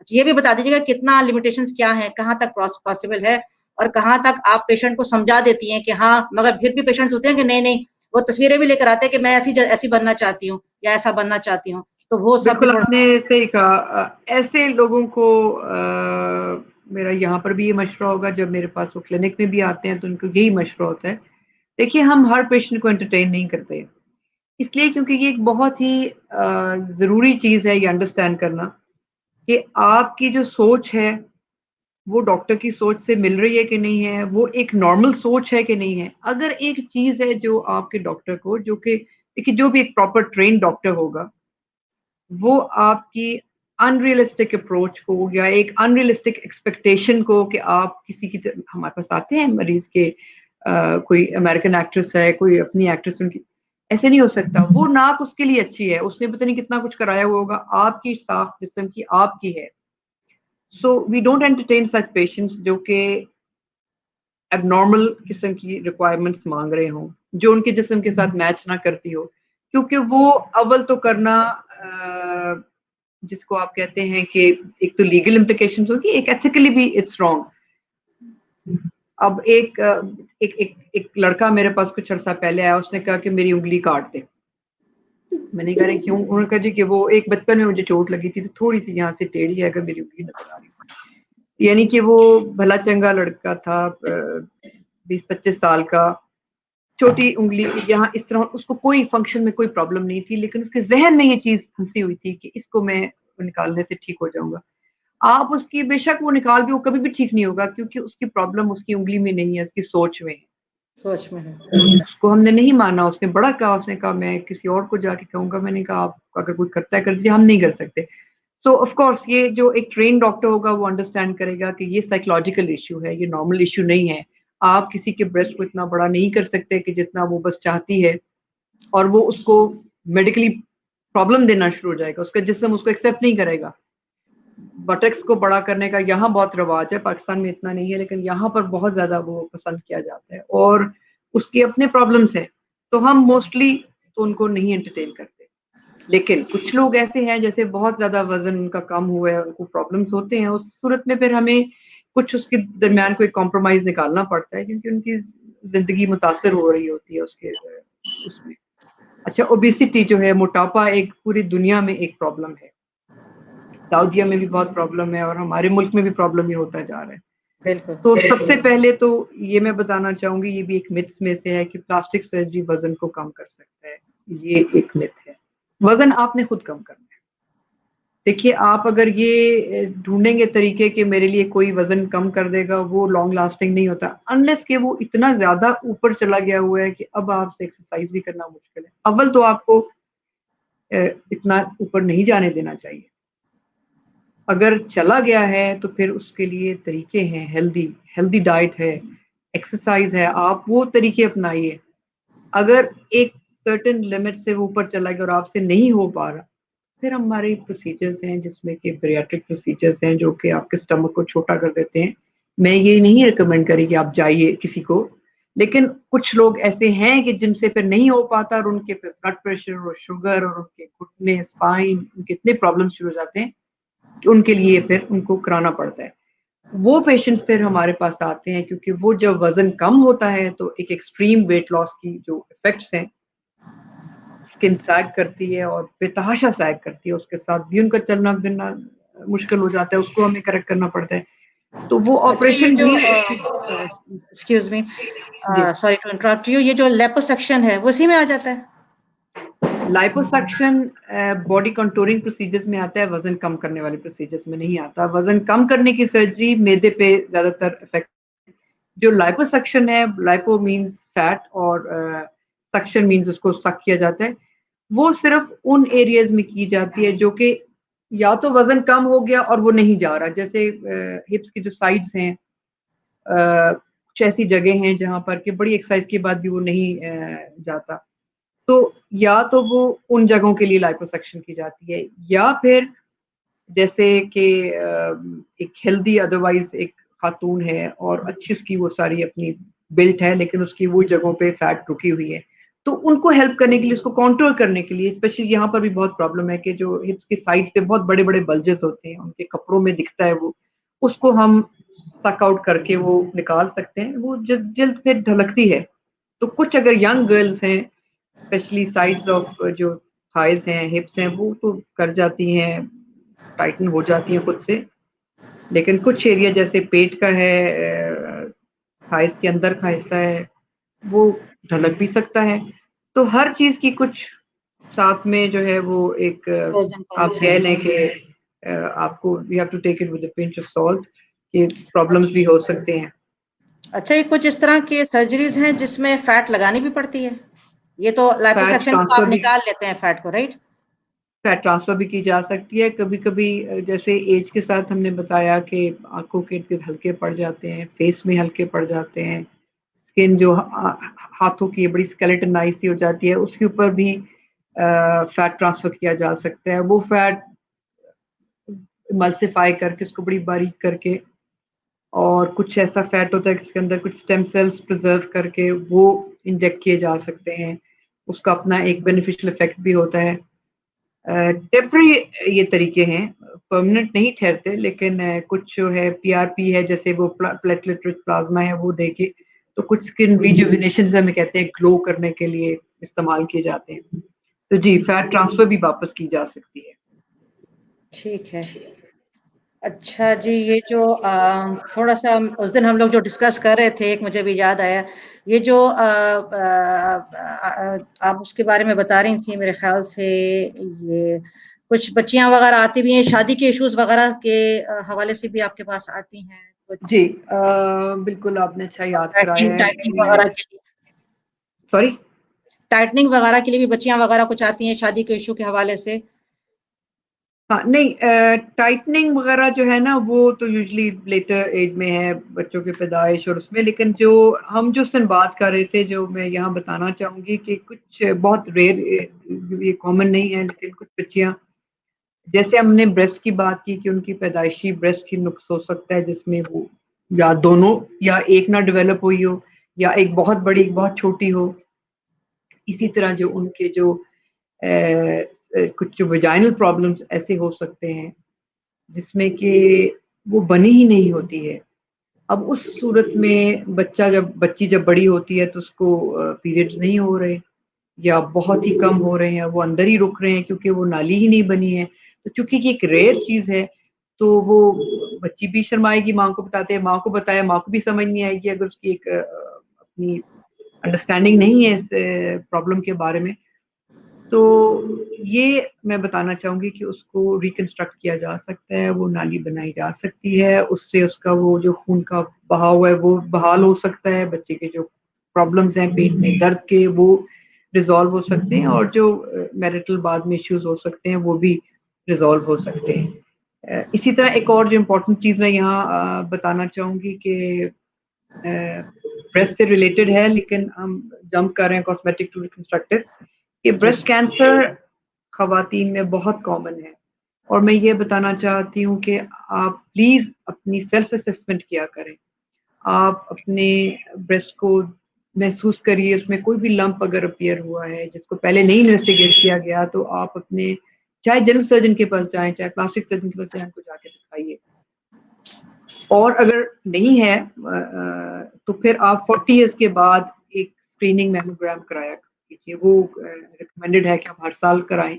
S1: ये भी बता दीजिएगा कितना लिमिटेशंस क्या है, कहाँ तक पॉसिबल है और कहाँ तक आप पेशेंट को समझा देती हैं कि हाँ, मगर फिर भी पेशेंट्स होते हैं कि नहीं नहीं, वो तस्वीरें भी लेकर आते हैं कि मैं ऐसी ऐसी बनना चाहती हूँ या ऐसा बनना चाहती हूँ, तो वो सब भी
S2: बिल्कुल
S1: थोड़ा।
S2: आपने सही कहा। ऐसे लोगों को मेरा यहाँ पर भी ये मशवरा होगा, जब मेरे पास वो क्लिनिक में भी आते हैं तो उनको यही मशवरा होता है। देखिए, हम हर पेशेंट को एंटरटेन नहीं करते, इसलिए क्योंकि ये एक बहुत ही ज़रूरी चीज़ है ये अंडरस्टैंड करना कि आपकी जो सोच है वो डॉक्टर की सोच से मिल रही है कि नहीं है, वो एक नॉर्मल सोच है कि नहीं है। अगर एक चीज़ है जो आपके डॉक्टर को, जो कि देखिए जो भी एक प्रॉपर ट्रेन्ड डॉक्टर होगा, वो आपकी अनरियलिस्टिक अप्रोच को या एक अनरियलिस्टिक एक्सपेक्टेशन को कि आप किसी की हमारे पास आते हैं मरीज के कोई अमेरिकन एक्ट्रेस है, कोई अपनी एक्ट्रेस, उनकी ऐसे नहीं हो सकता। वो नाक उसके लिए अच्छी है, उसने पता नहीं कितना कुछ कराया हुआ होगा, आपकी साफ जिस्म की आपकी है। So we don't entertain such patients जो कि एबनॉर्मल किस्म की रिक्वायरमेंट्स मांग रहे हों, जो उनके जिस्म के साथ मैच ना करती हो, क्योंकि वो अव्वल तो करना जिसको आप कहते हैं कि एक तो लीगल इम्प्लीकेशंस होगी, एक एथिकली भी इट्स रॉन्ग। अब एक लड़का मेरे पास कुछ अर्सा पहले आया, उसने कहा कि मेरी उंगली काट दे। मैंने कहा क्यों? उन्होंने कहा जी कि वो एक बचपन में मुझे चोट लगी थी तो थोड़ी सी यहाँ से टेढ़ी है, अगर मेरी उंगली नजर आ रही। यानी कि वो भला चंगा लड़का था, 20-25 साल का, छोटी उंगली यहाँ इस तरह, उसको कोई फंक्शन में कोई प्रॉब्लम नहीं थी, लेकिन उसके जहन में ये चीज फंसी हुई थी कि इसको मैं निकालने से ठीक हो जाऊंगा। आप उसकी बेशक वो निकाल भी, वो कभी भी ठीक नहीं होगा, क्योंकि उसकी प्रॉब्लम उसकी उंगली में नहीं है, उसकी सोच में है।
S1: सोच में है।
S2: उसको हमने नहीं माना, उसने बड़ा कहा, उसने कहा मैं किसी और को जाके कहूंगा। मैंने कहा आप अगर कोई करता है कर दीजिए, हम नहीं कर सकते। सो ऑफ कोर्स ये जो एक ट्रेन डॉक्टर होगा वो अंडरस्टैंड करेगा कि ये साइकोलॉजिकल इश्यू है, ये नॉर्मल इश्यू नहीं है। आप किसी के ब्रेस्ट को इतना बड़ा नहीं कर सकते कि जितना वो बस चाहती है, और वो उसको मेडिकली प्रॉब्लम देना शुरू हो जाएगा, उसका जिस्म उसको एक्सेप्ट नहीं करेगा। बटक्स को बड़ा करने का यहाँ बहुत रिवाज है, पाकिस्तान में इतना नहीं है, लेकिन यहाँ पर बहुत ज्यादा वो पसंद किया जाता है, और उसके अपने प्रॉब्लम्स हैं, तो हम मोस्टली तो उनको नहीं एंटरटेन करते। लेकिन कुछ लोग ऐसे हैं जैसे बहुत ज्यादा वजन उनका कम हुआ है, उनको प्रॉब्लम्स होते हैं, उस सूरत में फिर हमें कुछ उसके दरमियान कोई कॉम्प्रोमाइज निकालना पड़ता है, क्योंकि उनकी जिंदगी मुतासर हो रही होती है उसके उसमें। अच्छा, ओबेसिटी जो है, मोटापा, एक पूरी दुनिया में एक प्रॉब्लम है। सऊदीया में भी बहुत प्रॉब्लम है और हमारे मुल्क में भी प्रॉब्लम ये होता जा रहा है।
S1: बिल्कुल।
S2: तो सबसे पहले तो ये मैं बताना चाहूंगी, ये भी एक मिथ्स में से है कि प्लास्टिक सर्जरी वजन को कम कर सकता है। ये एक मिथ है। वजन आपने खुद कम करना है। देखिए, आप अगर ये ढूंढेंगे तरीके कि मेरे लिए कोई वजन कम कर देगा, वो लॉन्ग लास्टिंग नहीं होता, अनलेस कि वो इतना ज्यादा ऊपर चला गया हुआ है कि अब आपसे एक्सरसाइज भी करना मुश्किल है। अव्वल तो आपको इतना ऊपर नहीं जाने देना चाहिए। अगर चला गया है तो फिर उसके लिए तरीके हैं, हेल्दी डाइट है, एक्सरसाइज है, आप वो तरीके अपनाइए। अगर एक सर्टेन लिमिट से ऊपर चला गया और आपसे नहीं हो पा रहा, फिर हमारे प्रोसीजर्स हैं जिसमें कि बैरिएट्रिक प्रोसीजर्स हैं जो कि आपके स्टमक को छोटा कर देते हैं। मैं ये नहीं रिकमेंड करी कि आप जाइए किसी को, लेकिन कुछ लोग ऐसे हैं कि जिनसे फिर नहीं हो पाता और उनके फिर ब्लड प्रेशर और शुगर और उनके घुटने, स्पाइन, उनके इतने प्रॉब्लम शुरू हो जाते हैं कि उनके लिए फिर उनको कराना पड़ता है। वो पेशेंट्स फिर हमारे पास आते हैं, क्योंकि वो जब वजन कम होता है तो एक एक्सट्रीम वेट लॉस की जो इफेक्ट्स हैं, स्किन सैग करती है और बेतहाशा सैग करती है, उसके साथ भी उनका चलना फिरना मुश्किल हो जाता है, उसको हमें करेक्ट करना पड़ता है। तो वो
S1: अच्छा, ये
S2: ऑपरेशन
S1: जो
S2: भी
S1: एक्सक्यूज मी,
S2: जी,
S1: सॉरी टू इंटरप्ट यू, ये जो लिपोसक्शन है वो इसी में आ जाता है?
S2: लाइपोसक्शन बॉडी कंटूरिंग प्रोसीजर्स में आता है, वजन कम करने वाले प्रोसीजर्स में नहीं आता। वजन कम करने की सर्जरी मैदे पे ज्यादातर इफेक्ट। जो लाइपोसक्शन है, लाइपो मीन्स फैट और सक्शन मीन्स उसको सक किया जाता है, वो सिर्फ उन एरियाज में की जाती है जो कि या तो वजन कम हो गया और वो नहीं जा रहा, जैसे हिप्स की जो साइड्स हैं, कुछ ऐसी जगह हैं जहां पर कि बड़ी एक्सरसाइज के बाद भी वो नहीं जाता, तो या तो वो उन जगहों के लिए लाइपोसक्शन की जाती है, या फिर जैसे कि एक हेल्दी अदरवाइज एक खातून है और अच्छी उसकी वो सारी अपनी बिल्ट है, लेकिन उसकी वो जगहों पे फैट रुकी हुई है, तो उनको हेल्प करने के लिए, उसको कंट्रोल करने के लिए, स्पेशली यहाँ पर भी बहुत प्रॉब्लम है कि जो हिप्स के साइड पे बहुत बड़े बड़े बल्जेस होते हैं, उनके कपड़ों में दिखता है वो, उसको हम सक आउट करके वो निकाल सकते हैं, वो जल्द फिर ढलकती है। तो कुछ अगर यंग गर्ल्स हैं, स्पेशली साइड्स ऑफ जो थाइज हैं, हिप्स हैं, वो तो कर जाती हैं, टाइटन हो जाती हैं खुद से, लेकिन कुछ एरिया जैसे पेट का है, थाइस के अंदर का हिस्सा है, वो ढलक भी सकता है। तो हर चीज की कुछ साथ में जो है वो एक
S1: प्रोज एंड
S2: आप
S1: कॉन्स
S2: कह
S1: हैं।
S2: लें कि आपको you have to take it with a pinch of salt, कि प्रॉब्लम्स भी हो सकते हैं।
S1: अच्छा, ये कुछ इस तरह की सर्जरीज हैं जिसमें फैट लगानी भी पड़ती है? ये तो
S2: फैट
S1: लाइपोसक्शन में तो
S2: ट्रांसफर
S1: आप
S2: भी
S1: निकाल लेते हैं फैट को, राइट?
S2: फैट ट्रांसफर भी की जा सकती है। कभी कभी जैसे एज के साथ हमने बताया कि आंखों के इर्द हल्के पड़ जाते हैं, फेस में हल्के पड़ जाते हैं, स्किन जो हाथों की बड़ी स्केलेटन नाइस सी हो जाती है, उसके ऊपर भी फैट ट्रांसफर किया जा सकता है। वो फैट इमल्सिफाई करके, उसको बड़ी बारीक करके, और कुछ ऐसा फैट होता है जिसके अंदर कुछ स्टेम सेल्स प्रिजर्व करके वो इंजेक्ट किए जा सकते हैं। उसका अपना एक बेनिफिशियल इफेक्ट भी होता है। टेम्पररी ये तरीके हैं, परमानेंट नहीं ठहरते, लेकिन कुछ जो है पीआरपी है, जैसे वो प्लेटलेट रिच प्लाज्मा है, वो देके तो कुछ स्किन रिजुविनेशन हमें कहते हैं, ग्लो करने के लिए इस्तेमाल किए जाते हैं। तो जी, फैट ट्रांसफर भी वापस की जा सकती है।
S1: ठीक है। अच्छा जी, ये जो थोड़ा-सा उस दिन हम लोग जो डिस्कस कर रहे थे, एक मुझे भी याद आया, ये जो आप उसके बारे में बता रही थी, मेरे ख़्याल से ये कुछ बच्चियाँ वग़ैरह आती भी हैं, शादी के इश्यूज़ वग़ैरह के हवाले से भी आपके पास आती हैं, कुछ
S2: जी, बिल्कुल आपने अच्छा याद कराया
S1: टाइटनिंग
S2: है।
S1: टाइटनिंग
S2: मैं
S1: वग़ैरह के लिए
S2: सॉरी।
S1: टाइटनिंग वग़ैरह के लिए भी बच्चियाँ वग़ैरह कुछ आती हैं शादी के इश्यू के हवाले से?
S2: हाँ, नहीं, टाइटनिंग वगैरह जो है ना, वो तो यूजुअली लेटर एज में है, बच्चों की पैदाइश और उसमें, लेकिन जो हम जो उस दिन बात कर रहे थे, जो मैं यहाँ बताना चाहूंगी कि कुछ बहुत रेयर, ये कॉमन नहीं है, लेकिन कुछ बच्चियाँ, जैसे हमने ब्रेस्ट की बात की कि उनकी पैदाइशी ब्रेस्ट की नुक्स हो सकता है, जिसमें वो या दोनों या एक ना डेवलप हुई हो, या एक बहुत बड़ी एक बहुत छोटी हो। इसी तरह जो उनके जो कुछ जो वेजाइनल प्रॉब्लम्स ऐसे हो सकते हैं जिसमें कि वो बनी ही नहीं होती है। अब उस सूरत में बच्ची जब बड़ी होती है तो उसको पीरियड्स नहीं हो रहे, या बहुत ही कम हो रहे हैं, वो अंदर ही रुक रहे हैं क्योंकि वो नाली ही नहीं बनी है। तो चूंकि ये एक रेयर चीज है, तो वो बच्ची भी शर्माएगी, माँ को बताते हैं, माँ को बताया, माँ को भी समझ नहीं आएगी अगर उसकी एक अपनी अंडरस्टैंडिंग नहीं है इस प्रॉब्लम के बारे में। तो ये मैं बताना चाहूंगी कि उसको रिकंस्ट्रक्ट किया जा सकता है, वो नाली बनाई जा सकती है, उससे उसका वो जो खून का बहाव है वो बहाल हो सकता है, बच्चे के जो प्रॉब्लम्स हैं पेट में दर्द के, वो रिजॉल्व हो सकते हैं, और जो मैरिटल बाद में इश्यूज हो सकते हैं वो भी रिजॉल्व हो सकते हैं। इसी तरह एक और जो इम्पोर्टेंट चीज मैं यहाँ बताना चाहूंगी कि ब्रेस्ट से रिलेटेड है, लेकिन हम जंप कर रहे हैं कॉस्मेटिक टू रिकंस्ट्रक्टिव, कि
S1: जी।
S2: ब्रेस्ट कैंसर खवातीन में बहुत कॉमन है। और मैं ये बताना चाहती हूँ कि आप प्लीज अपनी सेल्फ असेसमेंट किया करें। आप अपने ब्रेस्ट को महसूस करिए, उसमें कोई भी लंप अगर अपीयर हुआ है जिसको पहले नहीं इन्वेस्टिगेट किया गया, तो आप अपने चाहे जनरल सर्जन के पास जाएं, चाहे प्लास्टिक सर्जन के पास जाएं, उनको जाके दिखाइए। और अगर नहीं है तो फिर आप 40 ईयर्स के बाद एक स्क्रीनिंग मैमोग्राम कराया कीजिए। वो रिकमेंडेड है कि आप हर साल कराएं।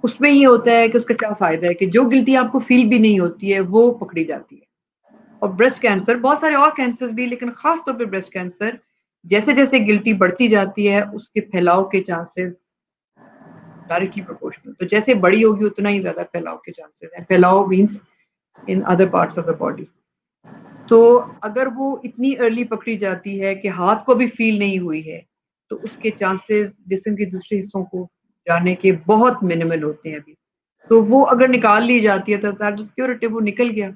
S2: उसमें ये होता है कि उसका क्या फायदा है कि जो गिल्टी आपको फील भी नहीं होती है वो पकड़ी जाती है। और ब्रेस्ट कैंसर, बहुत सारे और कैंसर भी, लेकिन खास तौर पे ब्रेस्ट कैंसर, जैसे जैसे गिल्टी बढ़ती जाती है उसके फैलाव के चांसेस डायरेक्टली प्रोपोर्शनल, तो जैसे बड़ी होगी उतना ही ज्यादा फैलाव के चांसेस है। फैलाव means in other parts of the body. तो अगर वो इतनी अर्ली पकड़ी जाती है कि हाथ को भी फील नहीं हुई है, तो उसके चांसेस जिस्म के दूसरे हिस्सों को जाने के बहुत मिनिमल होते हैं अभी। तो वो अगर निकाल ली जाती है तो दैट इज क्योरेटिव, वो निकल गया।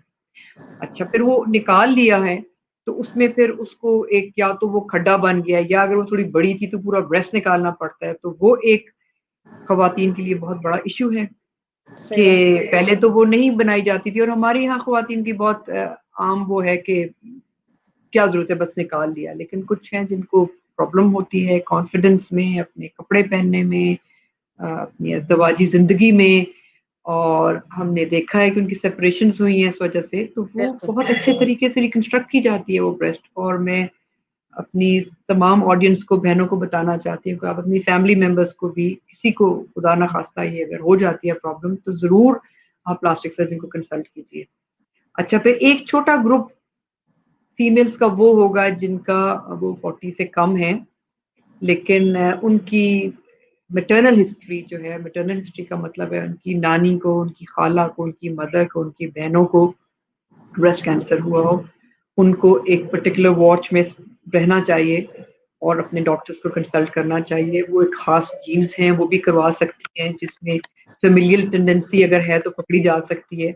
S2: अच्छा, फिर वो निकाल लिया है तो उसमें फिर उसको एक, या तो वो खड्डा बन गया, या अगर वो थोड़ी बड़ी थी तो पूरा ब्रेस्ट निकालना पड़ता है, तो वो एक खवातीन के लिए बहुत बड़ा इशू है। कि पहले तो वो नहीं बनाई जाती थी, और हमारे यहाँ ख्वातीन की बहुत आम वो है कि क्या जरूरत है, बस निकाल लिया। लेकिन कुछ हैं जिनको प्रॉब्लम होती है कॉन्फिडेंस में, अपने कपड़े पहनने में, अपनी अज़दवाजी जिंदगी में, और हमने देखा है कि उनकी सेपरेशंस हुई हैं इस वजह से, तो वो बहुत अच्छे तरीके से रिकंस्ट्रक्ट की जाती है वो ब्रेस्ट। और मैं अपनी तमाम ऑडियंस को, बहनों को बताना चाहती हूँ कि आप अपनी फैमिली मेंबर्स को भी, किसी को खुदा ना खास्ता ये अगर हो जाती है प्रॉब्लम, तो जरूर आप प्लास्टिक सर्जन को कंसल्ट कीजिए। अच्छा, फिर एक छोटा ग्रुप फीमेल्स का वो होगा जिनका वो 40 से कम है, लेकिन उनकी मैटरनल हिस्ट्री जो है, मैटरनल हिस्ट्री का मतलब है उनकी नानी को, उनकी खाला को, उनकी मदर को, उनकी बहनों को ब्रेस्ट कैंसर हुआ हो, उनको एक पर्टिकुलर वॉच में रहना चाहिए और अपने डॉक्टर्स को कंसल्ट करना चाहिए। वो एक खास जीन्स हैं, वो भी करवा सकती हैं, जिसमें फेमिलियल टेंडेंसी अगर है तो पकड़ी जा सकती है।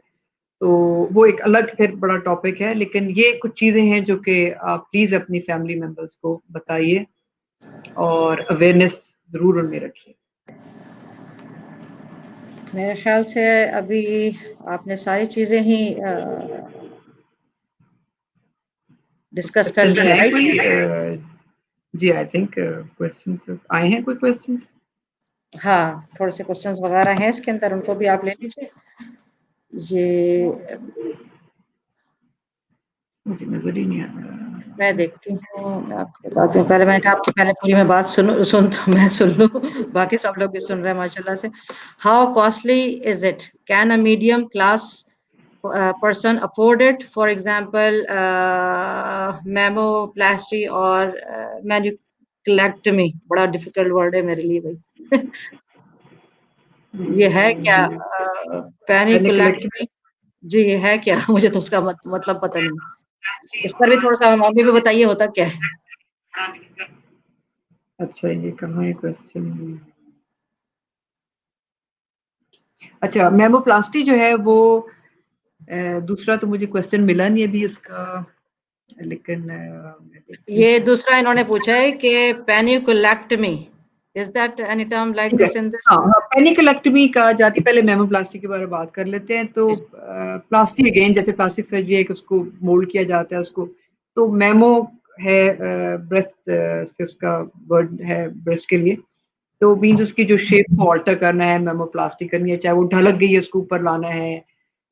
S2: तो वो एक अलग फिर बड़ा टॉपिक है, लेकिन ये कुछ चीजें हैं जो कि आप प्लीज अपनी फैमिली मेंबर्स को बताइए और अवेयरनेस जरूर उनमें रखिए।
S1: मेरे ख्याल से अभी आपने सारी चीजें ही डिस्कस कर ली है, राइट?
S2: जी, आई थिंक क्वेश्चंस आए हैं, कोई क्वेश्चंस?
S1: हाँ, थोड़े से क्वेश्चंस वगैरह हैं इसके अंदर, उनको भी आप ले लीजिए। ये
S2: मुझे नजर ही नहीं आ रहा।
S1: मैं देखती हूँ, मैं आपको बताती हूँ। पहले मैंने कहा आपकी पहले पूरी मैं बात सुन तो मैं सुन लूँ, बाकी सब लोग भी सुन रहे हैं माशाल्लाह से। How costly is it? Can a medium class person afford it? For example, mammoplasty और manucolectomy, बड़ा डिफिकल्ट वर्ड है मेरे लिए भाई। ये है क्या पेनिकुलेक्टमी? जी, ये है क्या? मुझे तो उसका मतलब पता नहीं। इस पर भी थोड़ा सा मम्मी भी बताइए, होता क्या है?
S2: अच्छा, ये कहाँ है क्वेश्चन? अच्छा, मेमोप्लास्टी जो है वो दूसरा तो मुझे क्वेश्चन मिला नहीं अभी उसका, लेकिन
S1: ये दूसरा इन्होंने पूछा है कि panniculectomy, is that any term like this in this?
S2: हाँ, पेनिकुलेक्टमी कहा जाती है। पहले मेमोप्लास्टी के बारे में बात कर लेते हैं। तो प्लास्टी अगेन, जैसे प्लास्टिक सर्जरी है कि उसको मोल्ड किया जाता है उसको, तो मेमो है ब्रेस्ट से उसका वर्ड है ब्रेस्ट के लिए। तो मीन्स उसकी जो शेप को ऑल्टर करना है, मेमोप्लास्टी करनी है, चाहे वो ढलक गई है उसको ऊपर लाना है।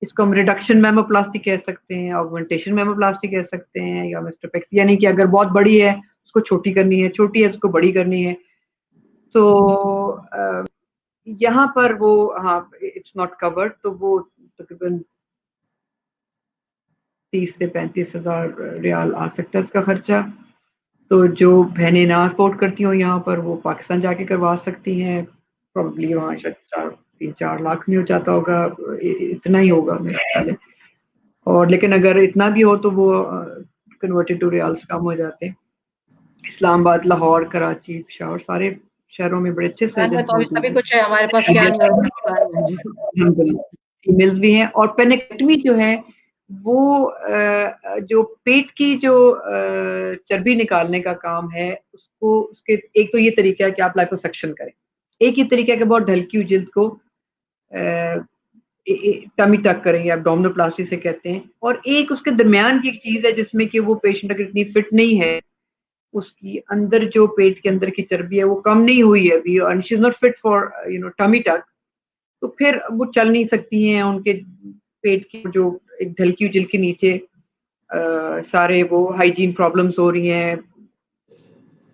S2: इसको हम रिडक्शन मेमोप्लास्टी कह सकते हैं, ऑगमेंटेशन मेमोप्लास्टी कह सकते हैं, या मास्टरपेक्सी, यानी कि अगर बहुत बड़ी है उसको छोटी करनी है, छोटी है उसको बड़ी करनी है। तो यहाँ पर वो, हाँ, इट्स नॉट कवर्ड, तो वो तकरीबन 30 से 35 हजार रियाल आ सकता है इसका खर्चा। तो जो बहनें ना अफोर्ड करती हो यहाँ पर, वो पाकिस्तान जाके करवा सकती हैं। प्रॉब्ली वहाँ शायद 3-4 लाख में हो जाता होगा, इतना ही होगा मेरा ख्याल है। और लेकिन अगर इतना भी हो तो वो कन्वर्टेड टू रियाल्स कम हो जाते हैं। इस्लामाबाद, लाहौर, कराची, पेशावर, सारे शहरों में बड़े अच्छे सर्जन
S1: तो अभी
S2: मौजूद
S1: सभी
S2: हैं।
S1: कुछ है हमारे पास, क्या नहीं और पाकिस्तान में। जी,
S2: फीमेल्स भी हैं। और पेनिक्टेमी जो है वो जो पेट की जो चर्बी निकालने का काम है, उसको उसके एक तो ये तरीका है कि आप लाइपोसक्शन करें। एक ये तरीका है कि बहुत ढलकी हुई जिल्द को टमी टक करें, या एब्डोमिनोप्लास्टी से कहते हैं। और एक उसके दरमियान की एक चीज है जिसमें कि वो पेशेंट अगर इतनी फिट नहीं है, उसकी अंदर जो पेट के अंदर की चर्बी है वो कम नहीं हुई है अभी, और she is not fit for tummy tuck, तो फिर वो चल नहीं सकती हैं। उनके पेट की जो एक ढलकी हुई जिल्द के नीचे सारे वो हाइजीन प्रॉब्लम्स हो रही हैं,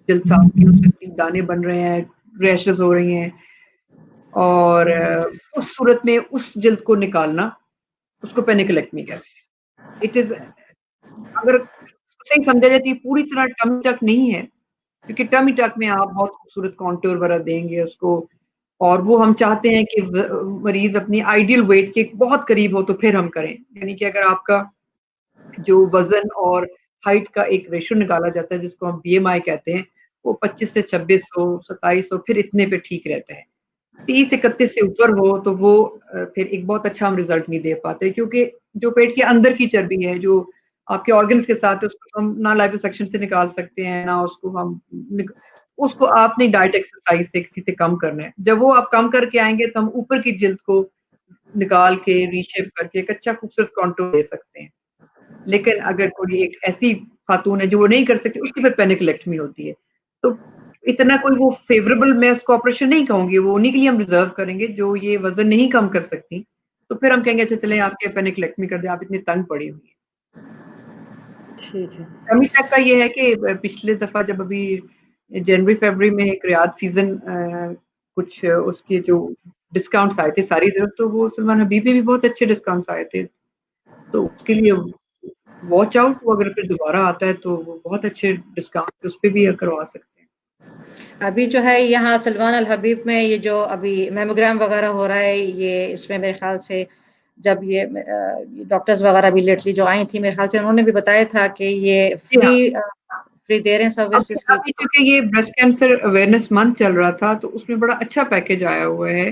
S2: जिल्द साफ नहीं हो सकती, दाने बन रहे हैं, रैशेस हो रही हैं। और उस सूरत में उस जिल्द को निकालना, उसको पेनिकुलेक्टमी कहते हैं। इट इज, अगर सही समझा जाती है, पूरी तरह टमी टक नहीं है, क्योंकि टमी टक में आप बहुत खूबसूरत कॉन्टूर वगैरह देंगे उसको, और वो हम चाहते हैं कि मरीज अपनी आइडियल वेट के बहुत करीब हो तो फिर हम करें। यानी कि अगर आपका जो वजन और हाइट का एक रेशो निकाला जाता है जिसको हम बीएमआई कहते हैं, वो 25 से 26 हो, 27 हो, फिर इतने पे ठीक रहता है। 30-31 से ऊपर हो तो वो फिर एक बहुत अच्छा हम रिजल्ट नहीं दे पाते, क्योंकि जो पेट के अंदर की चर्बी है, जो आपके ऑर्गन्स के साथ है, उसको हम ना लाइपोसक्शन से निकाल सकते हैं, ना उसको हम उसको आपने डाइट एक्सरसाइज से किसी से कम करना है। जब वो आप कम करके आएंगे तो हम ऊपर की जिल्द को निकाल के रीशेप करके एक अच्छा खूबसूरत कॉन्टूर दे सकते हैं। लेकिन अगर कोई एक ऐसी खातून है जो वो नहीं कर सकती, उसकी फिर पेनिकलेक्टमी होती है। तो इतना कोई वो फेवरेबल मैं उसको ऑपरेशन नहीं कहूँगी, वो उन्हीं के लिए हम रिजर्व करेंगे जो ये वज़न नहीं कम कर सकती। तो फिर हम कहेंगे अच्छा चलें आपके पेनिकलेक्टमी कर दें, आप इतनी तंग पड़ी हुई हैं।
S1: ठीक है।
S2: अभी तक का ये है कि पिछले दफ़ा जब अभी जनवरी-फरवरी में एक रियाद सीज़न कुछ उसके जो डिस्काउंट्स आए थे सारी तरफ, तो वो सलमान हबीब में भी बहुत अच्छे डिस्काउंट्स आए थे। तो उसके लिए वॉच आउट, वो अगर फिर दोबारा आता है तो वो बहुत अच्छे डिस्काउंट उस पे भी करवा सकते हैं।
S1: अभी जो है यहाँ सलमान अल हबीब में ये जो अभी मेमोग्राम वगैरह हो रहा है, ये इसमें मेरे ख्याल से जब ये डॉक्टर्स वगैरह भी लेटली जो आई थी, मेरे ख्याल से उन्होंने भी बताया था कि ये
S2: जी हाँ।
S1: फ्री दे रहे हैं सर्विस
S2: अभी
S1: इसकी।
S2: अभी क्योंकि ये ब्रेस्ट कैंसर अवेयरनेस मंथ चल रहा था, तो उसमें बड़ा अच्छा पैकेज आया हुआ है,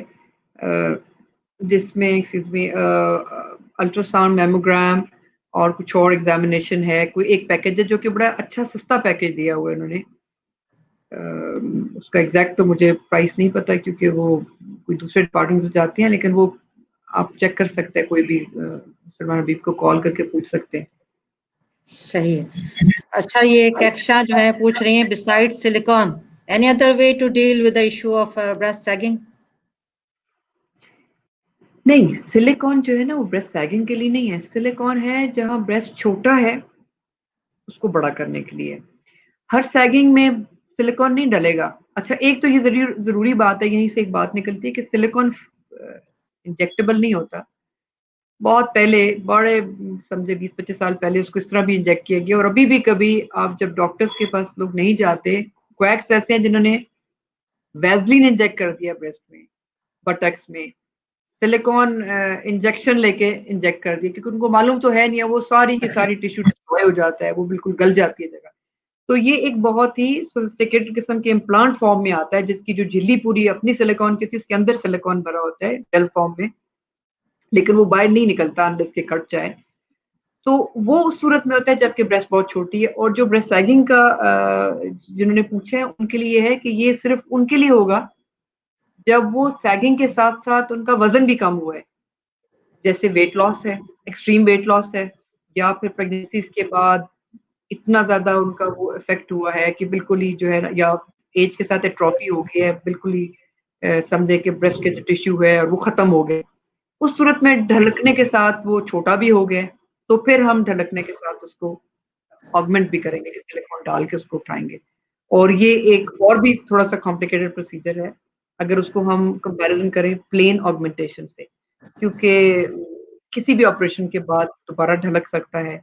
S2: जिसमें एक्सक्यूज मी अल्ट्रासाउंड, मेमोग्राम और कुछ और एग्जामिनेशन है। कोई एक पैकेज है जो कि बड़ा अच्छा सस्ता पैकेज दिया हुआ है इन्होंने। उसका एग्जैक्ट तो मुझे प्राइस नहीं पता क्योंकि वो कोई दूसरे डिपार्टमेंट से जाती हैं, लेकिन वो आप चेक कर सकते हैं, कोई भी सलमान हबीब को कॉल करके पूछ सकते हैं।
S1: सही है। अच्छा, ये कैक्शा जो है पूछ रही है, beside silicone any other way to deal with the issue of breast sagging?
S2: नहीं, सिलिकॉन जो है ना वो ब्रेस्ट सैगिंग के लिए नहीं है। सिलिकॉन है जहाँ ब्रेस्ट छोटा है उसको बड़ा करने के लिए। हर सैगिंग में सिलिकॉन नहीं डलेगा। अच्छा, एक तो ये ज़रूरी बात है, यहीं से एक बात निकलती है कि सिलिकॉन इंजेक्टेबल नहीं होता। बहुत पहले, बड़े समझे 20-25 साल पहले उसको इस तरह भी इंजेक्ट किया गया, और अभी भी कभी आप जब डॉक्टर्स के पास लोग नहीं जाते, क्वैक्स ऐसे हैं जिन्होंने वैसलीन इंजेक्ट कर दिया ब्रेस्ट में, बटक्स में, सिलिकॉन इंजेक्शन लेके इंजेक्ट कर दिया, क्योंकि उनको मालूम तो है नहीं है, वो सारी की सारी टिश्यू डिस्ट्रॉय हो जाता है, वो बिल्कुल गल जाती है जगह। तो ये एक बहुत ही सोफिस्टिकेटेड किस्म के इम्प्लांट फॉर्म में आता है, जिसकी जो झिल्ली पूरी अपनी सिलिकॉन की थी, उसके अंदर सिलिकॉन भरा होता है जेल फॉर्म में, लेकिन वो बाहर नहीं निकलता अनलेस के कट जाए। तो वो उस सूरत में होता है जबकि ब्रेस्ट बहुत छोटी है। और जो ब्रेस्ट सैगिंग का जिन्होंने पूछा है उनके लिए है कि ये सिर्फ उनके लिए होगा जब वो सैगिंग के साथ साथ उनका वजन भी कम हुआ है, जैसे वेट लॉस है, एक्सट्रीम वेट लॉस है, या फिर प्रेगनेंसीज के बाद इतना ज्यादा उनका वो इफेक्ट हुआ है कि बिल्कुल ही जो है ना, या एज के साथ एट्रोफी हो गई है, बिल्कुल ही समझे कि ब्रेस्ट के जो टिश्यू है वो खत्म हो गए। उस सूरत में ढलकने के साथ वो छोटा भी हो गया, तो फिर हम ढलकने के साथ उसको ऑगमेंट भी करेंगे, सिलिकॉन डाल के उसको उठाएंगे। और ये एक और भी थोड़ा सा कॉम्प्लिकेटेड प्रोसीजर है अगर उसको हम कंपैरिजन करें प्लेन ऑगमेंटेशन से, क्योंकि किसी भी ऑपरेशन के बाद दोबारा ढलक सकता है।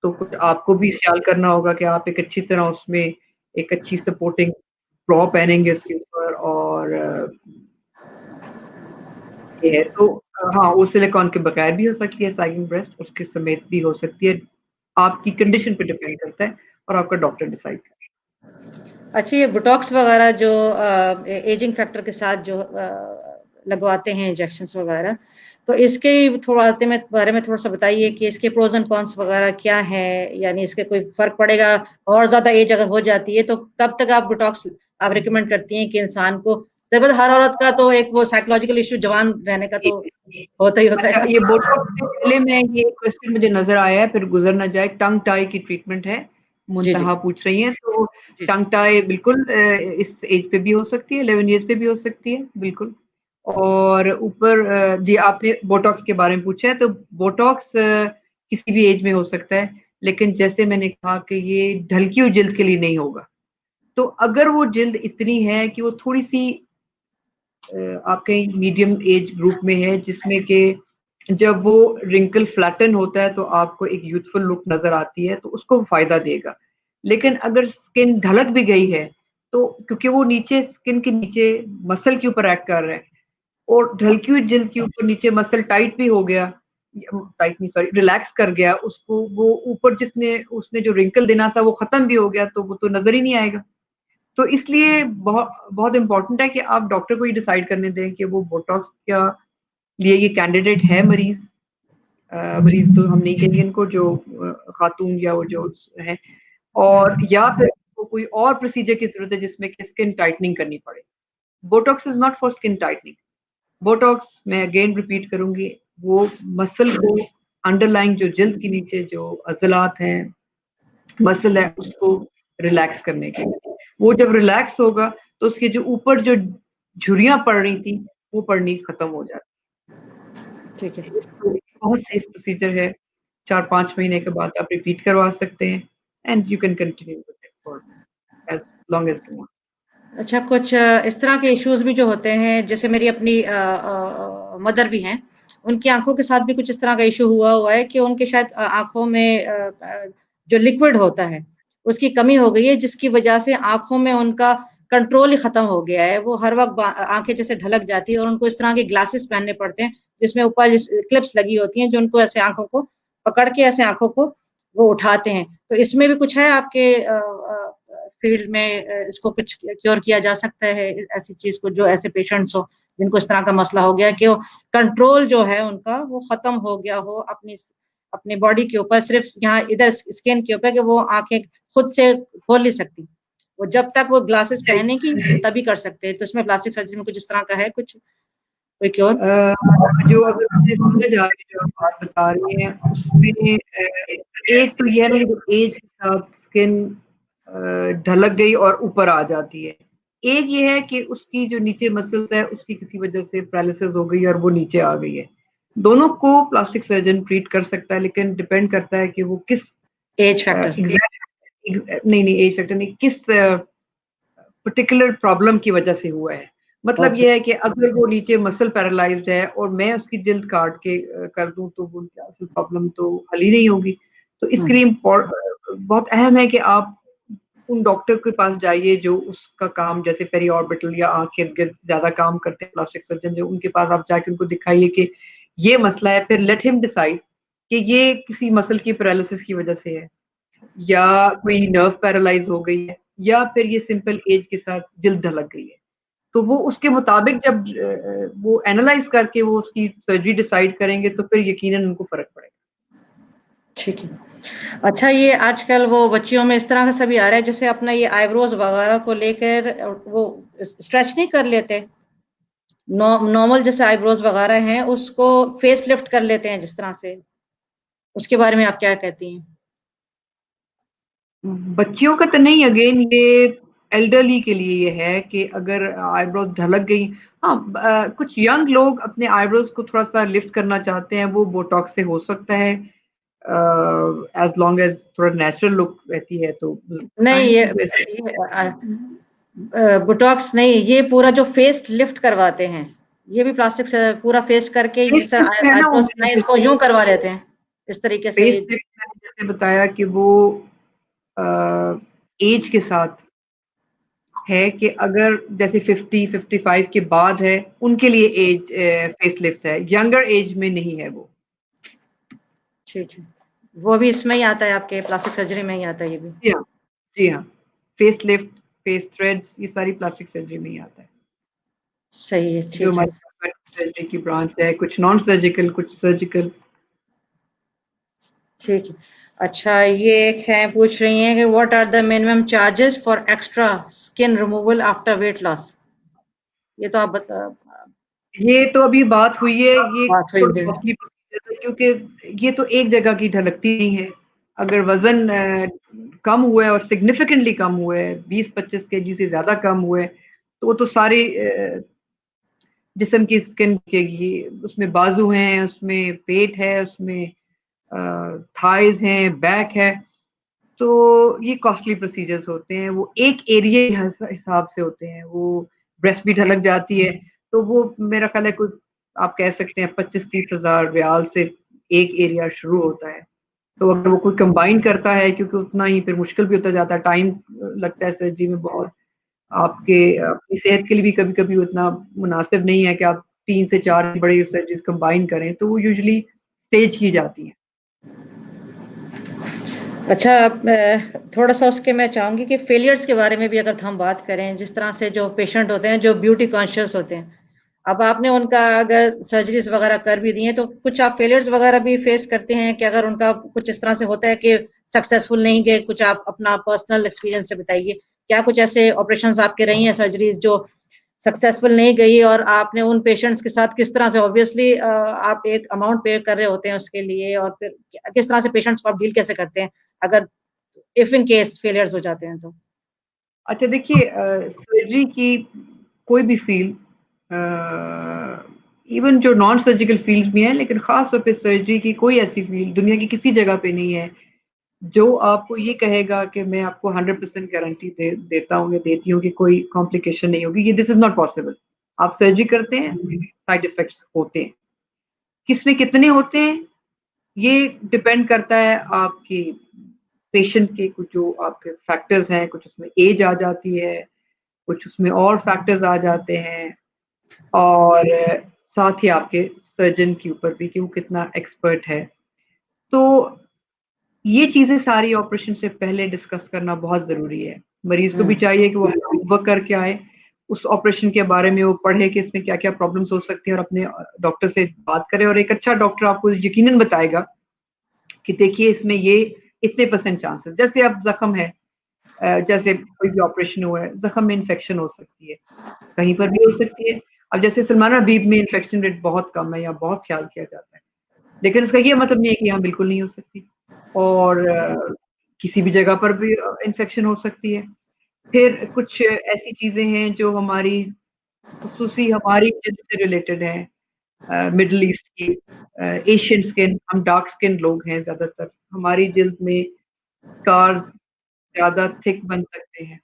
S2: तो कुछ आपको भी ख्याल करना होगा कि आप एक अच्छी तरह उसमें एक अच्छी सपोर्टिंग क्लॉ पहनेंगे उसके ऊपर, और ये है तो हाँ, वो सिलिकॉन के बगैर भी हो सकती है सैगिंग ब्रेस्ट, उसके समेत भी हो सकती है। आपकी कंडीशन पे डिपेंड करता है और आपका डॉक्टर डिसाइड करेगा।
S1: अच्छा, ये बोटॉक्स वगैरह जो एजिंग फैक्टर के साथ जो लगवाते हैं इंजेक्शंस वगैरह, तो इसके थोड़ा बारे में थोड़ा सा बताइए कि इसके प्रोज एंड कॉन्स वगैरह क्या है, यानी इसके कोई फर्क पड़ेगा? और ज्यादा एज अगर हो जाती है तो कब तक आप बोटॉक्स आप रिकमेंड करती हैं कि इंसान को? हर औरत का तो एक वो साइकोलॉजिकल इश्यू जवान रहने का तो होता ही होता
S2: अच्छा,
S1: है।
S2: ये बोटॉक्स से पहले मैं ये क्वेश्चन मुझे नजर आया है, फिर गुजर ना जाए, टंग टाई की ट्रीटमेंट है,
S1: जी जी
S2: मुंतहा पूछ रही हैं। तो
S1: जी।
S2: टंग टाई बिल्कुल इस एज पे भी हो सकती है, 11 ईयर्स पे भी हो सकती है, बिल्कुल। और ऊपर जी आपने बोटॉक्स के बारे में पूछा है, तो बोटॉक्स किसी भी एज में हो सकता है, लेकिन जैसे मैंने कहा कि ये ढलकी हुई जिल्द के लिए नहीं होगा। तो अगर वो जिल्द इतनी है कि वो थोड़ी सी आपके मीडियम एज ग्रुप में है, जिसमें कि जब वो रिंकल फ्लैटन होता है तो आपको एक यूथफुल लुक नजर आती है, तो उसको फायदा देगा। लेकिन अगर स्किन ढलक भी गई है, तो क्योंकि वो नीचे स्किन के नीचे मसल के ऊपर एक्ट कर रहे हैं, और ढलकी हुई जिल्द के ऊपर नीचे मसल टाइट भी हो गया, टाइट नहीं सॉरी रिलैक्स कर गया, उसको वो ऊपर जिसने उसने जो रिंकल देना था वो खत्म भी हो गया, तो वो तो नजर ही नहीं आएगा। तो इसलिए बहुत बहुत इंपॉर्टेंट है कि आप डॉक्टर को ही डिसाइड करने दें कि वो बोटॉक्स का लिए ये कैंडिडेट है मरीज। मरीज तो हम नहीं कहेंगे इनको, जो खातून या वो जो है, और या फिर को कोई और प्रोसीजर की जरूरत है जिसमें कि स्किन टाइटनिंग करनी पड़े। Botox is not for skin tightening. Botox मैं अगेन रिपीट करूंगी, वो मसल को, अंडरलाइंग जो जल्द के नीचे जो अजलात हैं, मसल है, उसको रिलैक्स करने के लिए। वो जब रिलैक्स होगा तो उसके जो ऊपर जो झुर्रियां पड़ रही थी वो पड़नी खत्म हो जाती।
S1: ठीक है।
S2: इसको बहुत सेफ प्रोसीजर है, 4-5 महीने के बाद आप रिपीट करवा सकते हैं and you can continue with it for as long as you want.
S1: अच्छा, कुछ इस तरह के इश्यूज भी जो होते हैं, जैसे मेरी अपनी मदर भी हैं, उनकी आंखों के साथ भी कुछ इस तरह का इशू हुआ है कि उनके शायद आंखों में जो लिक्विड होता है उसकी कमी हो गई है, जिसकी वजह से आंखों में उनका कंट्रोल ही खत्म हो गया है। वो हर वक्त आंखें जैसे ढलक जाती है और उनको इस तरह के ग्लासेस पहनने पड़ते हैं जिसमें ऊपर क्लिप्स लगी होती हैं, जो उनको ऐसे आंखों को पकड़ के ऐसे आंखों को वो उठाते हैं। तो इसमें भी कुछ है आपके फील्ड में, इसको कुछ क्योर किया जा सकता है ऐसी चीज को, जो ऐसे पेशेंट्स हो जिनको इस तरह का मसला हो गया कि वो कंट्रोल जो है उनका वो खत्म हो गया हो अपनी अपनी बॉडी के ऊपर, सिर्फ यहाँ इधर स्किन के ऊपर, कि वो आंखें खुद से खोल नहीं सकती, वो जब तक वो ग्लासेस पहनेगी तभी कर सकते हैं। तो इसमें प्लास्टिक सर्जरी में कुछ इस तरह का है कुछ कोई क्योर?
S2: जो अगर मुझे समझ आ रही है जो आप बात बता रही हैं उसमें एक तो यह है कि एज के साथ स्किन ढलक गई और ऊपर आ जाती है। एक ये है कि उसकी जो नीचे मसल्स है उसकी किसी वजह से पैरालिसिस हो गई और वो नीचे आ गई है। दोनों को प्लास्टिक सर्जन ट्रीट कर सकता है, लेकिन डिपेंड करता है कि वो किस
S1: एज फैक्टर
S2: नहीं एज फैक्टर नहीं, किस पर्टिकुलर प्रॉब्लम की वजह से हुआ है। मतलब ये है कि अगर वो नीचे मसल पैरालाइज्ड है और मैं उसकी जिल्द काट के कर दूं तो वो उनकी असल प्रॉब्लम तो हल ही नहीं होगी। तो इसके लिए बहुत अहम है कि आप उन डॉक्टर के पास जाइए जो उसका काम, जैसे पेरी ऑर्बिटल या आंख के इर्द ज्यादा काम करते हैं प्लास्टिक सर्जन, जो उनके पास आप जाके उनको दिखाइए कि ये मसला है, फिर लेट हिम डिसाइड कि ये किसी मसल की पैरालिसिस की वजह से है या कोई नर्व पैरालाइज हो गई है या फिर ये सिंपल एज के साथ जिल्द ढलक गई है। तो वो उसके मुताबिक जब वो एनालाइज करके वो उसकी सर्जरी डिसाइड करेंगे तो फिर यकीनन उनको फर्क पड़ेगा।
S1: ठीक है। अच्छा, ये आजकल वो बच्चियों में इस तरह का सभी आ रहा है, जैसे अपना ये आईब्रोज वगैरह को लेकर वो स्ट्रेच नहीं कर लेते, नॉर्मल जैसे आईब्रोज वगैरह हैं उसको फेस लिफ्ट कर लेते हैं जिस तरह से, उसके बारे में आप क्या कहती हैं?
S2: बच्चियों का तो नहीं, अगेन ये एल्डरली के लिए ये है कि अगर आईब्रोज ढलक गई, हाँ कुछ यंग लोग अपने आईब्रोज को थोड़ा सा लिफ्ट करना चाहते हैं, वो बोटॉक्स से हो सकता है एज लॉन्ग एज थोड़ा नेचुरल लुक रहती है तो
S1: नहीं, ये बोटॉक्स नहीं, ये पूरा जो फेस लिफ्ट करवाते हैं, ये भी प्लास्टिक से पूरा फेस करके आईब्रोज इसको यूं करवा लेते हैं इस तरीके से।
S2: फेस लिफ्ट मैंने जैसे बताया कि वो एज के साथ है कि अगर जैसे 50-55 के बाद है उनके लिए एज फेस लिफ्ट है, यंगर एज में नहीं है वो।
S1: ठीक है, वो भी इसमें ही आता है, आपके प्लास्टिक सर्जरी में ही आता है ये भी?
S2: जी हाँ, जी हाँ, फेस लिफ्ट, फेस थ्रेड्स, ये सारी प्लास्टिक सर्जरी में ही आता है।
S1: सही है,
S2: जो
S1: ठीक है।
S2: हमारी सर्जरी की ब्रांच है, कुछ नॉन सर्जिकल, कुछ सर्जिकल।
S1: ठीक है। अच्छा, ये एक है, पूछ रही हैं कि what are the minimum charges for extra skin removal after weight loss? ये तो आप बता,
S2: ये तो अभी बात हुई है, ये
S1: बात हुई
S2: थोड़ा
S1: है।
S2: कॉस्टली प्रोसीजर है क्योंकि ये तो एक जगह की ढलकती नहीं है। अगर वजन कम हुआ है और सिग्निफिकेंटली कम हुआ है, 20-25 केजी से ज्यादा कम हुआ है, तो वो तो सारी जिस्म की स्किन दिखेगी, उसमें बाजू हैं, उसमें पेट है, उसमें थाइज हैं, बैक है, तो ये कॉस्टली प्रोसीजर्स होते हैं। वो एक एरिया के हिसाब से होते हैं, वो ब्रेस्ट भी ढलक जाती है तो वो मेरा ख्याल है कोई आप कह सकते हैं 25-30 हज़ार रियाल से एक एरिया शुरू होता है। तो अगर वो कोई कंबाइन करता है, क्योंकि उतना ही फिर मुश्किल भी होता जाता है, टाइम लगता है सर्जरी में बहुत, आपके अपनी सेहत के लिए भी कभी कभी उतना मुनासिब नहीं है कि आप 3 से 4 बड़े सर्जरीज कंबाइन करें, तो वो यूजुअली स्टेज की जाती हैं।
S1: अच्छा, थोड़ा सा उसके मैं चाहूंगी कि फेलियर्स के बारे में भी अगर हम बात करें, जिस तरह से जो पेशेंट होते हैं जो ब्यूटी कॉन्शियस होते हैं, अब आपने उनका अगर सर्जरीज वगैरह कर भी दी हैं तो कुछ आप फेलियर्स वगैरह भी फेस करते हैं कि अगर उनका कुछ इस तरह से होता है कि सक्सेसफुल नहीं गए, कुछ आप अपना पर्सनल एक्सपीरियंस से बताइए, क्या कुछ ऐसे ऑपरेशंस आपके रही हैं सर्जरीज जो सक्सेसफुल नहीं गई और आपने उन पेशेंट्स के साथ किस तरह से, ऑब्वियसली आप एक अमाउंट पे कर रहे होते हैं उसके लिए, और फिर किस तरह से पेशेंट्स को आप डील कैसे करते हैं अगर इफ इन केस फेलियर्स हो जाते हैं तो?
S2: अच्छा देखिए, सर्जरी की कोई भी फील्ड, इवन जो नॉन सर्जिकल फील्ड भी हैं, लेकिन खास तौर पे सर्जरी की कोई ऐसी फील्ड दुनिया की किसी जगह पे नहीं है जो आपको ये कहेगा कि मैं आपको 100% गारंटी देता हूँ या देती हूँ कि कोई कॉम्प्लिकेशन नहीं होगी। ये दिस इज नॉट पॉसिबल। आप सर्जरी करते हैं, साइड इफेक्ट्स होते हैं। किसमें कितने होते हैं ये डिपेंड करता है आपकी पेशेंट के, कुछ जो आपके फैक्टर्स हैं, कुछ उसमें एज आ जाती है, कुछ उसमें और फैक्टर्स आ जाते हैं, और साथ ही आपके सर्जन के ऊपर भी कि वो कितना एक्सपर्ट है। तो ये चीजें सारी ऑपरेशन से पहले डिस्कस करना बहुत जरूरी है। मरीज को भी चाहिए कि वो वर्क करके आए, उस ऑपरेशन के बारे में वो पढ़े कि इसमें क्या क्या प्रॉब्लम्स हो सकती हैं, और अपने डॉक्टर से बात करे। और एक अच्छा डॉक्टर आपको यकीनन बताएगा कि देखिए इसमें ये इतने % चांसेस, जैसे अब जख्म है, जैसे कोई भी ऑपरेशन हुआ है, जख्म में इन्फेक्शन हो सकती है, कहीं पर भी हो सकती है। अब जैसे सलमान हबीब में इन्फेक्शन रेट बहुत कम है या बहुत ख्याल किया जाता है, लेकिन इसका ये मतलब नहीं है कि यहाँ बिल्कुल नहीं हो सकती, और किसी भी जगह पर भी इन्फेक्शन हो सकती है। फिर कुछ ऐसी चीजें हैं जो हमारी खुसूसी हमारी जिल्द से रिलेटेड है, मिडल ईस्ट की, एशियन स्किन, हम डार्क स्किन लोग हैं ज्यादातर, हमारी जिल्द में स्कार्स ज्यादा थिक बन सकते हैं।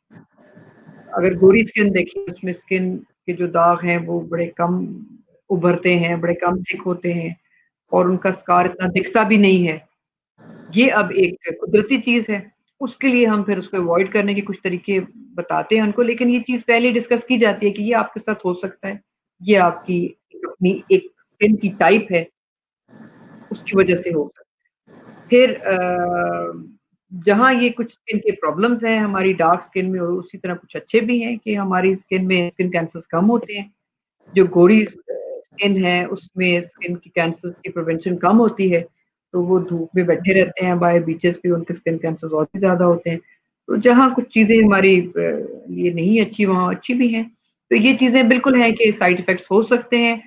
S2: अगर गोरी स्किन देखिए, उसमें स्किन के जो दाग हैं वो बड़े कम उभरते हैं, बड़े कम थिक होते हैं, और उनका स्कार इतना दिखता भी नहीं है। ये अब एक कुदरती चीज है, उसके लिए हम फिर उसको अवॉइड करने के कुछ तरीके बताते हैं उनको, लेकिन ये चीज पहले डिस्कस की जाती है कि ये आपके साथ हो सकता है, ये आपकी अपनी एक स्किन की टाइप है, उसकी वजह से हो सकता है। फिर जहाँ ये कुछ स्किन के प्रॉब्लम्स हैं हमारी डार्क स्किन में, उसी तरह कुछ अच्छे भी हैं कि हमारी स्किन में स्किन कैंसर्स कम होते हैं। जो गोरी स्किन है उसमें स्किन की कैंसर्स की प्रिवेंशन कम होती है, तो वो धूप में बैठे रहते हैं बाय बीचेस पे, उनके स्किन कैंसर्स और भी ज़्यादा होते हैं। तो जहाँ कुछ चीज़ें हमारी लिए नहीं अच्छी, वहाँ अच्छी भी हैं। तो ये चीज़ें बिल्कुल हैं कि साइड इफ़ेक्ट्स हो सकते हैं।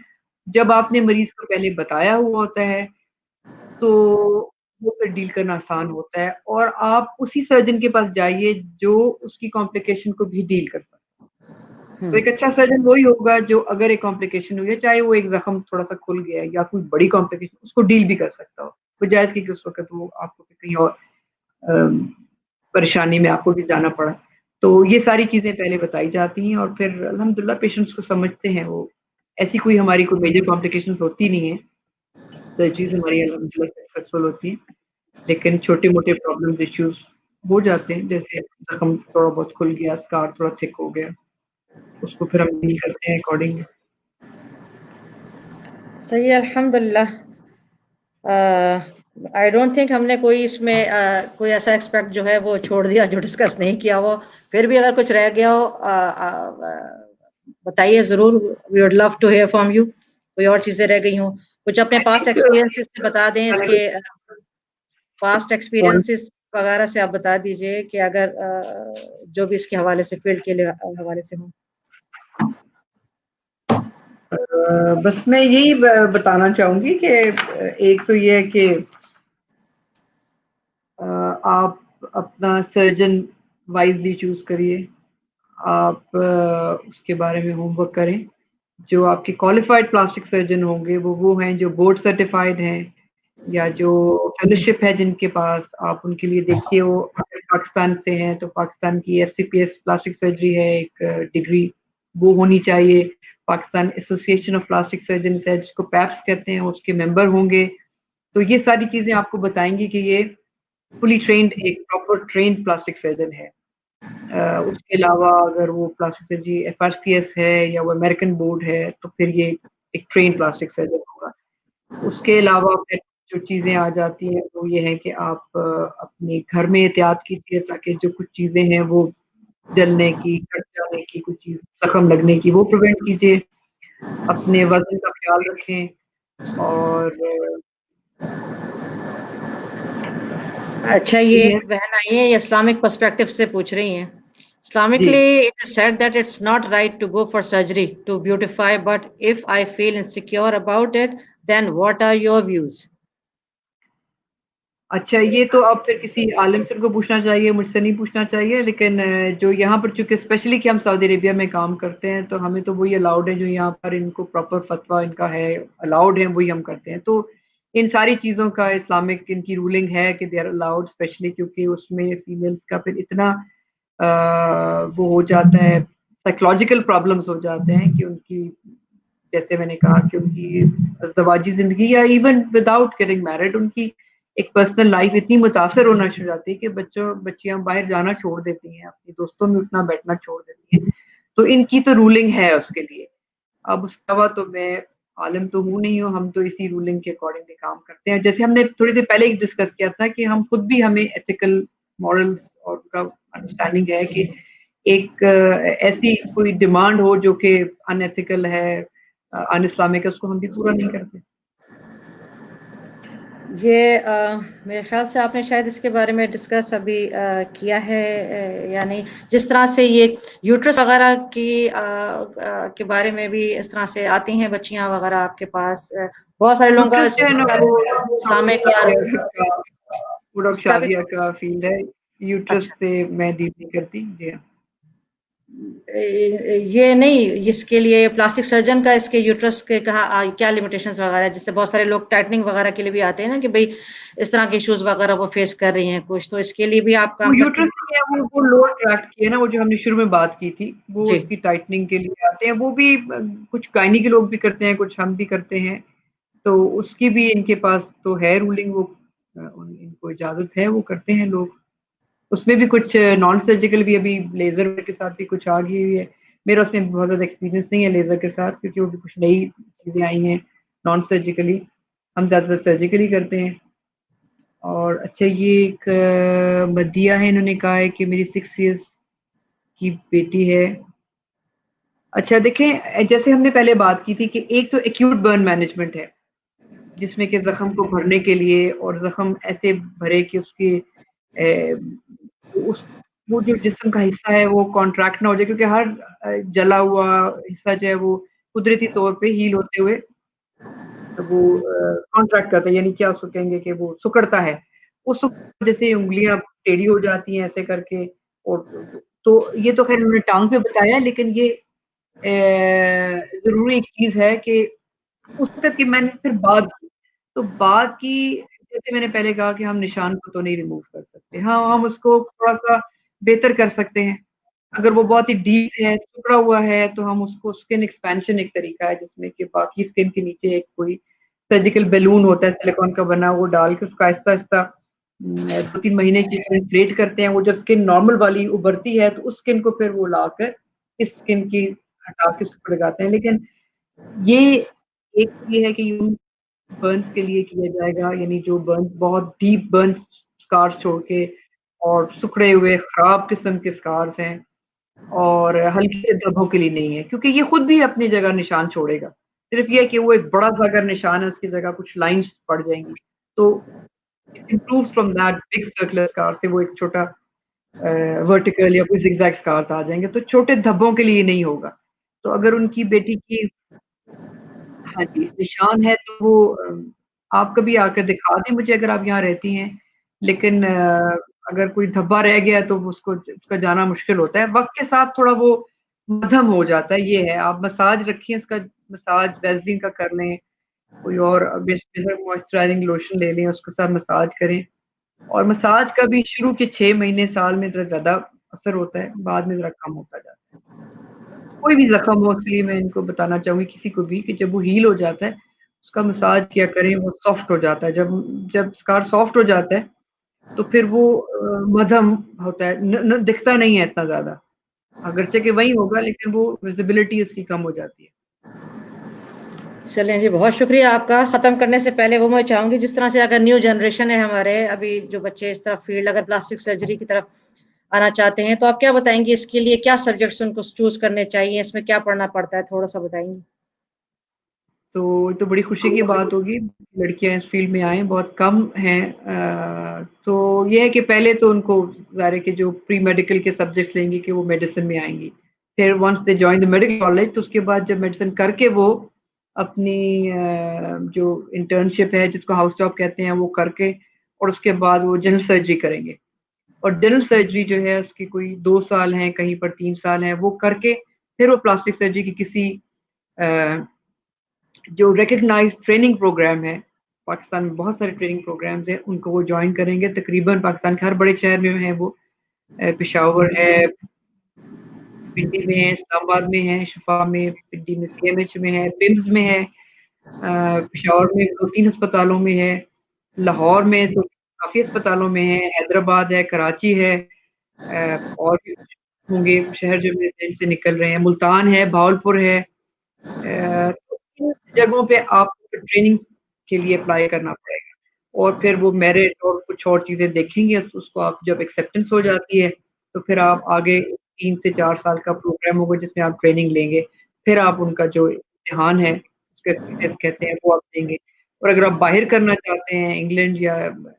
S2: जब आपने मरीज़ को पहले बताया हुआ होता है, तो वो फिर डील करना आसान होता है, और आप उसी सर्जन के पास जाइए जो उसकी कॉम्प्लिकेशन को भी डील कर सकता है। तो एक अच्छा सर्जन वही होगा जो अगर एक कॉम्प्लिकेशन हुई है, चाहे वो एक ज़ख्म थोड़ा-सा खुल गया है या कोई बड़ी कॉम्प्लिकेशन, उसको डील भी कर सकता हो। बजाय इसके कि उस वक़्त वो आपको कहीं और अम, परेशानी में आपको भी जाना पड़ा। तो ये सारी चीज़ें पहले बताई जाती हैं, और फिर अल्हम्दुलिल्लाह पेशेंट्स को समझते हैं वो। ऐसी कोई हमारी कोई मेजर कॉम्प्लिकेशंस होती नहीं है। सर्जरीज़ हमारी अल्हम्दुलिल्लाह सक्सेसफुल होती हैं। लेकिन छोटे-मोटे प्रॉब्लम्स, इश्यूज़ हो जाते हैं, जैसे ज़ख्म थोड़ा बहुत खुल गया, स्कार थोड़ा थिक हो गया, उसको फिर हम डील करते हैं अकॉर्डिंगली।
S1: सही है, अल्हम्दुलिल्लाह। आई डोंट थिंक हमने कोई इसमें कोई ऐसा एक्सपेक्ट जो है वो छोड़ दिया जो डिस्कस नहीं किया हो। फिर भी अगर कुछ रह गया हो बताइए ज़रूर, we would love to hear from you. कोई और चीज़ें रह गई हों, कुछ अपने
S2: आई
S1: पास्ट
S2: थिंक
S1: एक्सपीरियंसेस से बता दें,
S2: मैंने
S1: इसके
S2: कुछ
S1: पास्ट
S2: पॉइंट
S1: एक्सपीरियंसेस वगैरह से आप बता दीजिए कि अगर जो भी इसके हवाले से, फील्ड के लिए हवाले से हो।
S2: बस मैं यही बताना चाहूँगी कि एक तो ये है कि आप अपना सर्जन वाइज़ली चूज़ करिए। आप उसके बारे में होमवर्क करें। जो आपके क्वालिफाइड प्लास्टिक सर्जन होंगे वो हैं जो बोर्ड सर्टिफाइड हैं, या जो फेलोशिप है जिनके पास, आप उनके लिए देखिए। वो अगर पाकिस्तान से हैं तो पाकिस्तान की एफसीपीएस प्लास्टिक सर्जरी है एक डिग्री, वो होनी चाहिए। Pakistan association of plastic surgeon है जिसको पैप्स कहते हैं, उसके मेंबर होंगे। तो ये सारी चीज़ें आपको बताएँगी कि ये फुली ट्रेन्ड, एक प्रॉपर ट्रेन्ड प्लास्टिक सर्जन है। उसके अलावा अगर वो प्लास्टिक सर्जरी एफआरसीएस है या वो अमेरिकन बोर्ड है, तो फिर ये एक ट्रेन्ड प्लास्टिक सर्जन होगा। उसके अलावा फिर जो चीज़ें आ जाती हैं वो ये है कि आप अपने घर में एहतियात कीजिए, ताकि जो कुछ चीज़ें हैं वो जलने की, कट जाने की, कुछ चीज़ ज़ख्म लगने की, वो प्रिवेंट कीजिए। अपने वज़न का ख़्याल रखें, और
S1: अच्छा, ये
S2: यही है।
S1: एक बहन आई है, ये इस्लामिक पर्सपेक्टिव से पूछ रही हैं
S2: जी।
S1: Islamically, it is said that it's not right to go for surgery to beautify, but if I feel insecure about it, then what are your views?
S2: अच्छा, ये तो आप फिर किसी आलिम से उनको पूछना चाहिए, मुझसे नहीं पूछना चाहिए। लेकिन जो यहाँ पर चूँकि स्पेशली कि हम सऊदी अरेबिया में काम करते हैं, तो हमें तो वही अलाउड है जो यहाँ पर इनको प्रॉपर फ़तवा इनका है, अलाउड है, वही हम करते हैं। तो इन सारी चीज़ों का इस्लामिक इनकी रूलिंग है कि दे आर अलाउड, स्पेशली क्योंकि उसमें फीमेल्स का फिर इतना वो हो जाता है, साइकोलॉजिकल प्रॉब्लम्स हो जाते हैं कि उनकी, जैसे मैंने कहा कि उनकी अज़दवाजी ज़िंदगी या इवन विदाउट गेटिंग मैरिड उनकी एक पर्सनल लाइफ इतनी मुतासर होना शुरू हो जाती है कि बच्चियाँ बाहर जाना छोड़ देती हैं, अपने दोस्तों में उठना बैठना छोड़ देती हैं। तो इनकी तो रूलिंग है उसके लिए। अब उसके अलावा तो मैं आलिम तो हूँ नहीं हूँ, हम तो इसी रूलिंग के अकॉर्डिंगली काम करते हैं। जैसे हमने थोड़ी देर पहले ही डिस्कस किया था कि हम खुद भी हमें एथिकल मॉरल्स और उनका अंडरस्टैंडिंग है कि एक ऐसी कोई डिमांड हो जो कि अनएथिकल है, अनइस्लामिक है, उसको हम भी पूरा नहीं करते।
S1: ये मेरे ख्याल से आपने शायद इसके बारे में डिस्कस अभी किया है या नहीं, जिस तरह से ये यूट्रस वगैरह के बारे में भी इस तरह से आती हैं बच्चियां वगैरह आपके पास, बहुत सारे लोगों का
S2: यूट्रस जो है ना वो
S1: इस्लामिक या
S2: डॉक्टर
S1: इसका भी
S2: शादिया का फील्ड है। यूट्रस
S1: अच्छा,
S2: से मैं डील नहीं करती। जी हाँ।
S1: ये नहीं, इसके लिए प्लास्टिक सर्जन का इसके यूट्रस के क्या लिमिटेशंस वगैरह है, जिससे बहुत सारे लोग टाइटनिंग वगैरह के लिए भी आते हैं ना कि भाई इस तरह के इश्यूज वगैरह वो फेस कर रही हैं कुछ, तो इसके लिए भी आप
S2: वो
S1: काम करती
S2: यूट्रस
S1: हैं?
S2: नहीं है, वो लोअर ट्रैक्ट की है ना, वो जो हमने शुरू में बात की थी, वो
S1: जी।
S2: उसकी टाइटनिंग के लिए आते हैं। वो भी कुछ गायनी के लोग भी करते हैं, कुछ हम भी करते हैं। तो उसकी भी इनके पास तो है रूलिंग, वो इनको इजाज़त है, वो करते हैं लोग। उसमें भी कुछ नॉन सर्जिकल भी, अभी लेज़र के साथ भी कुछ आ गई हुई है। मेरा उसमें बहुत ज़्यादा एक्सपीरियंस नहीं है लेज़र के साथ, क्योंकि वो भी कुछ नई चीज़ें आई हैं नॉन सर्जिकली। हम ज़्यादातर सर्जिकली करते हैं। और अच्छा, ये एक मदिया है, इन्होंने कहा है कि मेरी 6 इयर्स की बेटी है। अच्छा देखें, जैसे हमने पहले बात की थी कि एक तो एक्यूट बर्न मैनेजमेंट है, जिसमें कि ज़ख्म को भरने के लिए, और ज़ख्म ऐसे भरे कि उसके उस वो जो जिस्म का हिस्सा है वो कॉन्ट्रैक्ट ना हो जाए, क्योंकि हर जला हुआ हिस्सा जो है वो कुदरती तौर पे हील होते हुए वो कॉन्ट्रैक्ट करता है, यानी क्या उसको कहेंगे कि वो सिकुड़ता है। उस जैसे उँगलियाँ टेढ़ी हो जाती हैं ऐसे करके। और तो ये तो खैर उन्होंने टाँग पे बताया, लेकिन ये ज़रूरी एक चीज़ है कि उस वक़्त की मैंने फिर बात की। तो बात की, जैसे मैंने पहले कहा कि हम निशान को तो नहीं रिमूव कर सकते। हाँ, हम उसको थोड़ा-सा बेहतर कर सकते हैं। अगर वो बहुत ही डीप है, सिकुड़ा हुआ है, तो हम उसको स्किन एक्सपेंशन एक तरीका है, जिसमें कि बाकी स्किन के नीचे एक कोई सर्जिकल बैलून होता है सिलिकॉन का बना, वो डाल के उसको आहिस्ता-आहिस्ता 2-3 महीने के लिए इन्फ्लेट करते हैं। वो जब स्किन नॉर्मल वाली उभरती है, तो उस स्किन को फिर वो लाकर इस स्किन की हटा के उसको लगाते हैं। लेकिन ये एक ये है कि यूं बर्न्स के लिए किया जाएगा, यानी जो बर्न्स बहुत डीप बर्न्स स्कार्स छोड़ के, और सिकुड़े हुए खराब किस्म के स्कार्स हैं, और हल्के से धब्बों के लिए नहीं है, क्योंकि ये खुद भी अपनी जगह निशान छोड़ेगा। सिर्फ़ ये है कि वो एक बड़ा-सा अगर निशान है, उसकी जगह कुछ लाइन्स पड़ जाएँगी। तो it improves from that big circular scar से वो एक छोटा वर्टिकल या कोई ज़िगज़ैग स्कार्स आ जाएँगे, तो छोटे धब्बों के लिए नहीं होगा। तो अगर उनकी बेटी की, हाँ जी, निशान है, तो वो आप कभी आकर दिखा दें मुझे अगर आप यहाँ रहती हैं। लेकिन अगर कोई धब्बा रह गया है तो उसको उसका जाना मुश्किल होता है। वक़्त के साथ थोड़ा वो मध्यम हो जाता है, ये है। आप मसाज रखिए, इसका मसाज वैज़लिन का कर लें, कोई और बेशक मॉइस्चराइज़िंग लोशन ले लें, उसके साथ मसाज करें। और मसाज का भी शुरू के 6 महीने, साल में ज़रा ज़्यादा असर होता है, बाद में ज़रा कम होता जाता है। कोई भी ज़ख्म हो, इसलिए मैं इनको बताना चाहूँगी किसी को भी कि जब वो हील हो जाता है, उसका मसाज किया करें, वो सॉफ्ट हो जाता है। जब जब स्कार सॉफ्ट हो जाता है, तो फिर वो मध्यम होता है, न न दिखता नहीं है इतना ज़्यादा। अगरचे कि वही होगा, लेकिन वो विज़िबिलिटी उसकी कम हो जाती है।
S1: चलें जी, बहुत शुक्रिया आपका। ख़त्म करने से पहले वो मैं चाहूँगी, जिस तरह से अगर न्यू जनरेशन है हमारे अभी जो बच्चे इस तरफ फील्ड अगर प्लास्टिक सर्जरी की तरफ आना चाहते हैं, तो आप क्या बताएँगी इसके लिए क्या सब्जेक्ट्स उनको चूज़ करने चाहिए? इसमें क्या पढ़ना पड़ता है? थोड़ा-सा बताएँगी?
S2: तो बड़ी खुशी की बात होगी, लड़कियां इस फील्ड में आए, बहुत कम हैं। तो ये है कि पहले तो उनको ज़ाहिर है कि जो प्री मेडिकल के सब्जेक्ट्स लेंगी कि वो मेडिसिन में आएंगी, फिर once they join the medical college तो उसके बाद जब मेडिसिन करके वो अपनी जो इंटर्नशिप है जिसको हाउस जॉब कहते हैं वो करके और उसके बाद वो जनरल सर्जरी करेंगे। और जनरल सर्जरी जो है उसकी कोई 2 साल हैं, कहीं पर 3 साल हैं, वो करके फिर वो प्लास्टिक सर्जरी की किसी जो रिकग्नाइज्ड ट्रेनिंग प्रोग्राम है, पाकिस्तान में बहुत सारे ट्रेनिंग प्रोग्राम्स हैं, उनको वो जॉइन करेंगे। तकरीबन पाकिस्तान के हर बड़े शहर में है वो, पेशावर है, पिंडी में है, इस्लामाबाद में है, शिफा में, पिंडी में सीएमएच में है, पिम्स में है, पेशावर में 2-3 अस्पतालों में है, लाहौर में तो काफ़ी अस्पतालों में है, हैदराबाद है, कराची है, और भी कुछ होंगे शहर जो मेरे ज़हन से निकल रहे हैं, मुल्तान है, भावलपुर है। तो इन जगहों पे आपको ट्रेनिंग के लिए अप्लाई करना पड़ेगा और फिर वो मेरिट और कुछ और चीज़ें देखेंगे, उसको आप जब एक्सेप्टेंस हो जाती है, तो फिर आप आगे 3 से 4 साल का प्रोग्राम होगा जिसमें आप ट्रेनिंग लेंगे। फिर आप उनका जो इम्तिहान है, उसको टेस्ट कहते हैं, वो आप देंगे। और अगर आप बाहर करना चाहते हैं इंग्लैंड या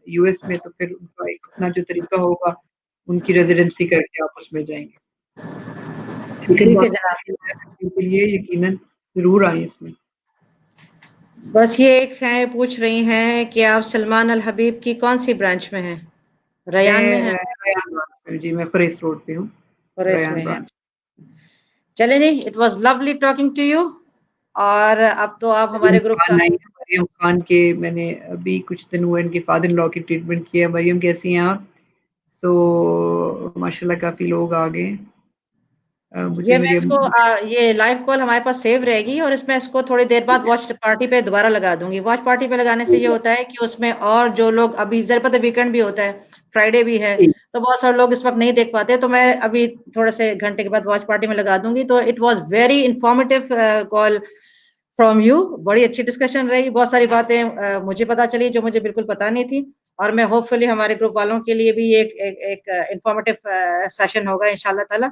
S2: यूएस में तो फिर उनका एक अपना जो तरीका होगा, उनकी रेज़िडेंसी करके आप उसमें जाएँगे।
S1: ठीक है जनाब।
S2: के लिए यकीनन ज़रूर आएँ इसमें।
S1: बस ये एक है पूछ रही हैं कि आप सलमान अल हबीब की कौन-सी ब्रांच में हैं? रयान में हैं?
S2: रयान ब्रांच में, जी मैं फ़रेस रोड पे हूँ,
S1: और
S2: रयान
S1: इसमें हैं।
S2: ब्रांच।
S1: चलें जी, it was lovely talking to you और अब तो आप हमारे ग्रुप का
S2: मरियम खान के मैंने अभी कुछ दिन हुए इनके फादर इन लॉ की ट्रीटमेंट किया। मरियम कैसी हैं आप? तो माशाल्लाह काफ़ी लोग आ गए। मुझे
S1: ये मैं
S2: मरियम
S1: इसको ये लाइव कॉल हमारे पास सेव रहेगी और इसमें इसको थोड़ी देर बाद वॉच पार्टी पे दोबारा लगा दूँगी। वॉच पार्टी पे लगाने से ये होता है कि उसमें और जो लोग अभी ज़रा पता है वीकेंड भी होता है, फ्राइडे भी है,
S2: जी,
S1: तो बहुत सारे लोग इस वक़्त नहीं देख पाते, तो मैं अभी थोड़े से घंटे के बाद वॉच पार्टी में लगा दूँगी। तो it was very informative call from you. बड़ी अच्छी डिस्कशन रही, बहुत सारी बातें मुझे पता चली जो मुझे बिल्कुल पता नहीं थी और मैं होपफुली हमारे ग्रुप वालों के लिए भी एक एक एक इन्फॉर्मेटिव सेशन होगा इंशाल्लाह ताला।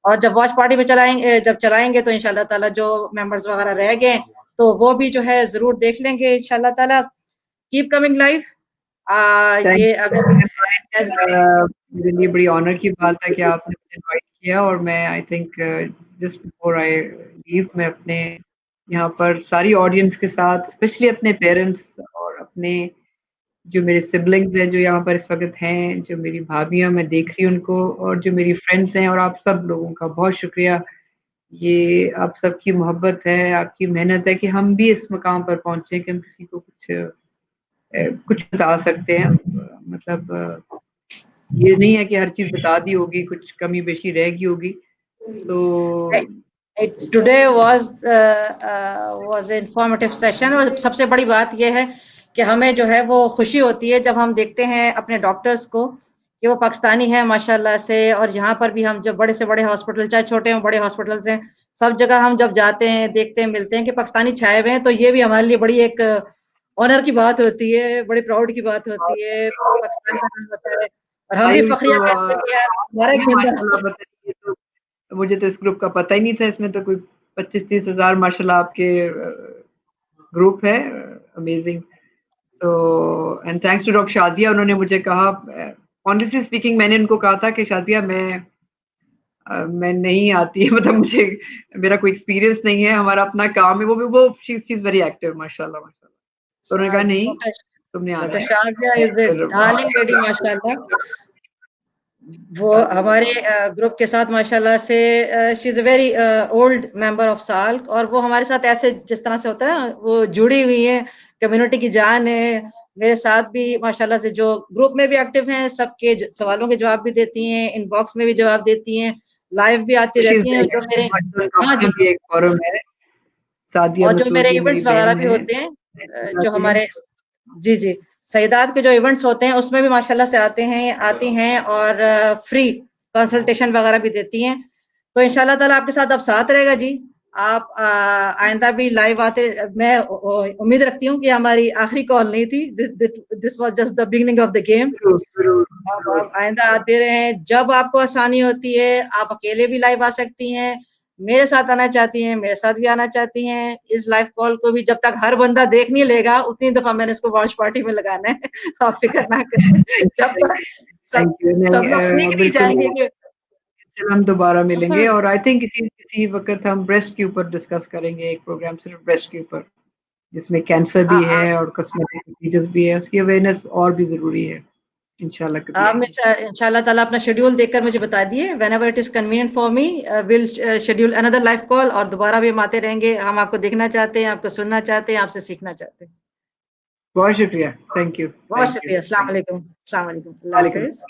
S1: और जब वॉच पार्टी में जब चलाएंगे तो इंशाल्लाह ताला जो मेंबर्स वगैरह रह गए तो वो भी जो है जरूर देख लेंगे इंशाल्लाह ताला। Keep coming live.
S2: थैंक
S1: ये
S2: यू
S1: अगर
S2: वेरी मच। मेरे लिए बड़ी ऑनर की बात है कि आपने मुझे इनवाइट किया और मैं I think just before I leave मैं अपने यहाँ पर सारी ऑडियंस के साथ स्पेशली अपने पेरेंट्स और अपने जो मेरे सिबलिंग्स हैं जो यहाँ पर इस वक़्त हैं, जो मेरी भाभियाँ मैं देख रही हूँ उनको और जो मेरी फ्रेंड्स हैं और आप सब लोगों का बहुत शुक्रिया। ये आप सबकी मोहब्बत है, आपकी मेहनत है कि हम भी इस मकाम पर पहुँचे कि हम किसी को कुछ बता सकते हैं। मतलब ये नहीं है कि हर चीज़ बता दी होगी, कुछ कमी-बेशी रह गई होगी। तो
S1: टुडे वाज इंफॉर्मेटिव सेशन और सबसे बड़ी बात यह है कि हमें जो है वो खुशी होती है जब हम देखते हैं अपने डॉक्टर्स को कि वो पाकिस्तानी है माशाल्लाह से। और यहाँ पर भी हम जब बड़े से बड़े हॉस्पिटल चाहे छोटे हों बड़े हॉस्पिटल्स हैं सब जगह हम जब जाते हैं देखते हैं मिलते हैं कि पाकिस्तानी छाए हुए हैं तो ये भी हमारे लिए बड़ी एक ऑनर की बात होती है, बड़ी प्राउड की बात होती है, पाकिस्तान का नाम होता है और हम भी
S2: आई
S1: फखरिया
S2: तो
S1: करते हैं कि यार हमारा एक
S2: माशाल्लाह
S1: जिंदा
S2: बताइए तो मुझे तो इस ग्रुप का पता ही नहीं था, इसमें तो कोई 25-30 हज़ार माशाल्लाह आपके ग्रुप है, अमेजिंग। तो and thanks to doctor Shazia उन्होंने मुझे कहा ऑनेस्टली स्पीकिंग मैंने उनको कहा था कि शाज़िया मैं नहीं आती है मतलब मुझे मेरा कोई एक्सपीरियंस नहीं है, हमारा अपना काम है, वो शी इज़ वेरी एक्टिव माशाल्लाह, माशाल्लाह। तो उन्होंने कहा नहीं, तुमने आना
S1: डॉक्टर
S2: है।
S1: शाज़िया इज़ अ
S2: फिर
S1: डार्लिंग लेडी माशाल्लाह। वो हमारे ग्रुप के साथ माशाल्लाह से she is a very old member of Salk और वो हमारे साथ ऐसे जिस तरह से होता है वो जुड़ी हुई है, कम्युनिटी की जान है। मेरे साथ भी माशाल्लाह से जो ग्रुप में भी एक्टिव हैं, सबके सवालों के जवाब भी देती हैं, इनबॉक्स में भी जवाब देती हैं, लाइव भी आती
S2: शी इज़
S1: रहती हैं। जो मेरे हाँ
S2: अपना
S1: जी,
S2: भी एक फोरम है, सादिया
S1: और जो मेरे
S2: मसूदी मेरी
S1: इवेंट्स वगैरह
S2: बहन
S1: भी
S2: है।
S1: होते हैं जो हमारे जी, जी, सईदात के जो इवेंट्स होते हैं उसमें भी माशाल्लाह से आती हैं और फ्री कंसल्टेशन वगैरह भी देती हैं। तो इंशाल्लाह ताला आपके साथ अब साथ रहेगा जी। आप आइंदा भी लाइव आते मैं उम्मीद रखती हूँ कि हमारी आखिरी कॉल नहीं थी। This was just the beginning of the game.
S2: ज़रूर, ज़रूर,
S1: अब
S2: ज़रूर।
S1: आप आइंदा आते रहें, जब आपको आसानी होती है, आप अकेले भी लाइव आ सकती हैं, मेरे साथ आना चाहती हैं, मेरे साथ भी आना चाहती हैं। इस लाइव कॉल को भी जब तक हर बंदा देख नहीं लेगा, उतनी दफ़ा मैंने इसको वॉच पार्टी में लगाना है। आप फ़िक्र ना करें। जब तक सब
S2: थैंक यू।
S1: सब
S2: नहीं
S1: लोग सीख नहीं
S2: बिल्कुल
S1: जाएँगे कि
S2: चल हम दोबारा मिलेंगे
S1: हाँ,
S2: और आई थिंक किसी किसी वक़्त हम ब्रेस्ट के ऊपर डिस्कस करेंगे एक प्रोग्राम सिर्फ़ ब्रेस्ट के ऊपर, जिसमें कैंसर भी
S1: आ,
S2: है और कॉस्मेटिक डिजीज़ भी है, उसकी अवेयरनेस और भी ज़रूरी है। इंशाल्लाह कभी
S1: आप
S2: आएँगे।
S1: इंशाल्लाह ताला अपना शेड्यूल देखकर मुझे बता दिए। Whenever it is convenient for me will schedule another live call और दोबारा भी हम आते रहेंगे। हम आपको देखना चाहते हैं, आपको सुनना चाहते हैं, आपसे सीखना चाहते हैं।
S2: बहुत शुक्रिया। थैंक यू,
S1: बहुत
S2: थैंक यू,
S1: शुक्रिया। अस्सलाम
S2: थैंक यू।
S1: वालेकुम। अस्सलाम वालेकुम। अल्लाह
S2: वालेकुम
S1: हाफ़िज़।
S2: सलाम।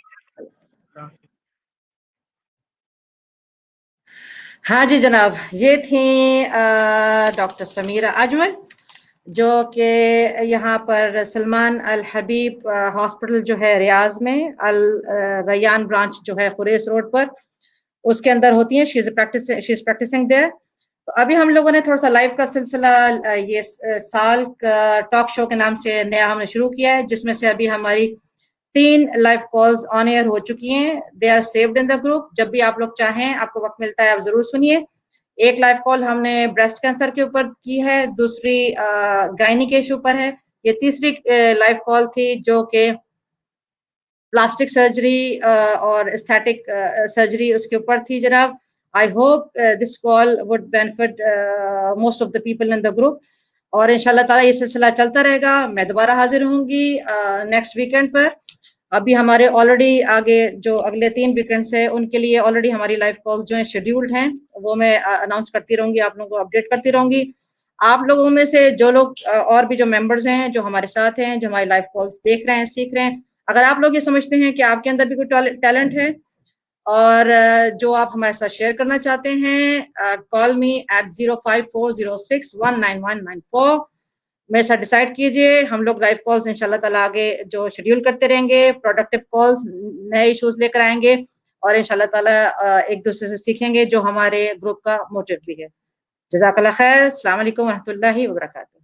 S1: हाँ जी जनाब, ये थी डॉक्टर समीरा अजमल, जो कि यहाँ पर सलमान अल हबीब हॉस्पिटल जो है रियाज में, अल रैयान ब्रांच जो है खुरेस रोड पर, उसके अंदर होती हैं। She is practising there. तो अभी हम लोगों ने थोड़ा सा लाइव का सिलसिला ये साल का टॉक शो के नाम से नया हमने शुरू किया है, जिसमें से अभी हमारी 3 लाइव कॉल्स ऑन एयर हो चुकी हैं। They are saved in the group. जब भी आप लोग चाहें, आपको वक्त मिलता है, आप जरूर सुनिए। एक लाइव कॉल हमने ब्रेस्ट कैंसर के ऊपर की है, दूसरी गायनी के इशू पर है, ये तीसरी लाइव कॉल थी जो कि प्लास्टिक सर्जरी और एस्थेटिक सर्जरी उसके ऊपर थी जनाब। I hope this call would benefit most of the people in the group और इंशाल्लाह ताला ये सिलसिला चलता रहेगा। मैं दोबारा हाजिर होंगी नेक्स्ट वीकेंड पर। अभी हमारे ऑलरेडी आगे जो अगले 3 वीकेंड्स है उनके लिए ऑलरेडी हमारी लाइव कॉल्स जो है शेड्यूल्ड हैं, वो मैं अनाउंस करती रहूंगी, आप लोगों को अपडेट करती रहूंगी। आप लोगों में से जो लोग और भी जो मेंबर्स हैं जो हमारे साथ हैं, जो हमारी लाइव कॉल्स देख रहे हैं, सीख रहे हैं, अगर आप लोग ये समझते हैं कि आपके अंदर भी कोई टैलेंट है और जो आप हमारे साथ शेयर करना चाहते हैं, कॉल मी एट 0540619194। मेरे साथ डिसाइड कीजिए। हम लोग लाइव कॉल्स इंशाल्लाह ताला आगे जो शेड्यूल करते रहेंगे, प्रोडक्टिव कॉल्स, नए इश्यूज लेकर आएंगे और इंशाल्लाह ताला एक दूसरे से सीखेंगे, जो हमारे ग्रुप का मोटिव भी है। जज़ाकल्लाह खैर। अस्सलाम वालेकुम व रहमतुल्लाहि व बरकातहू।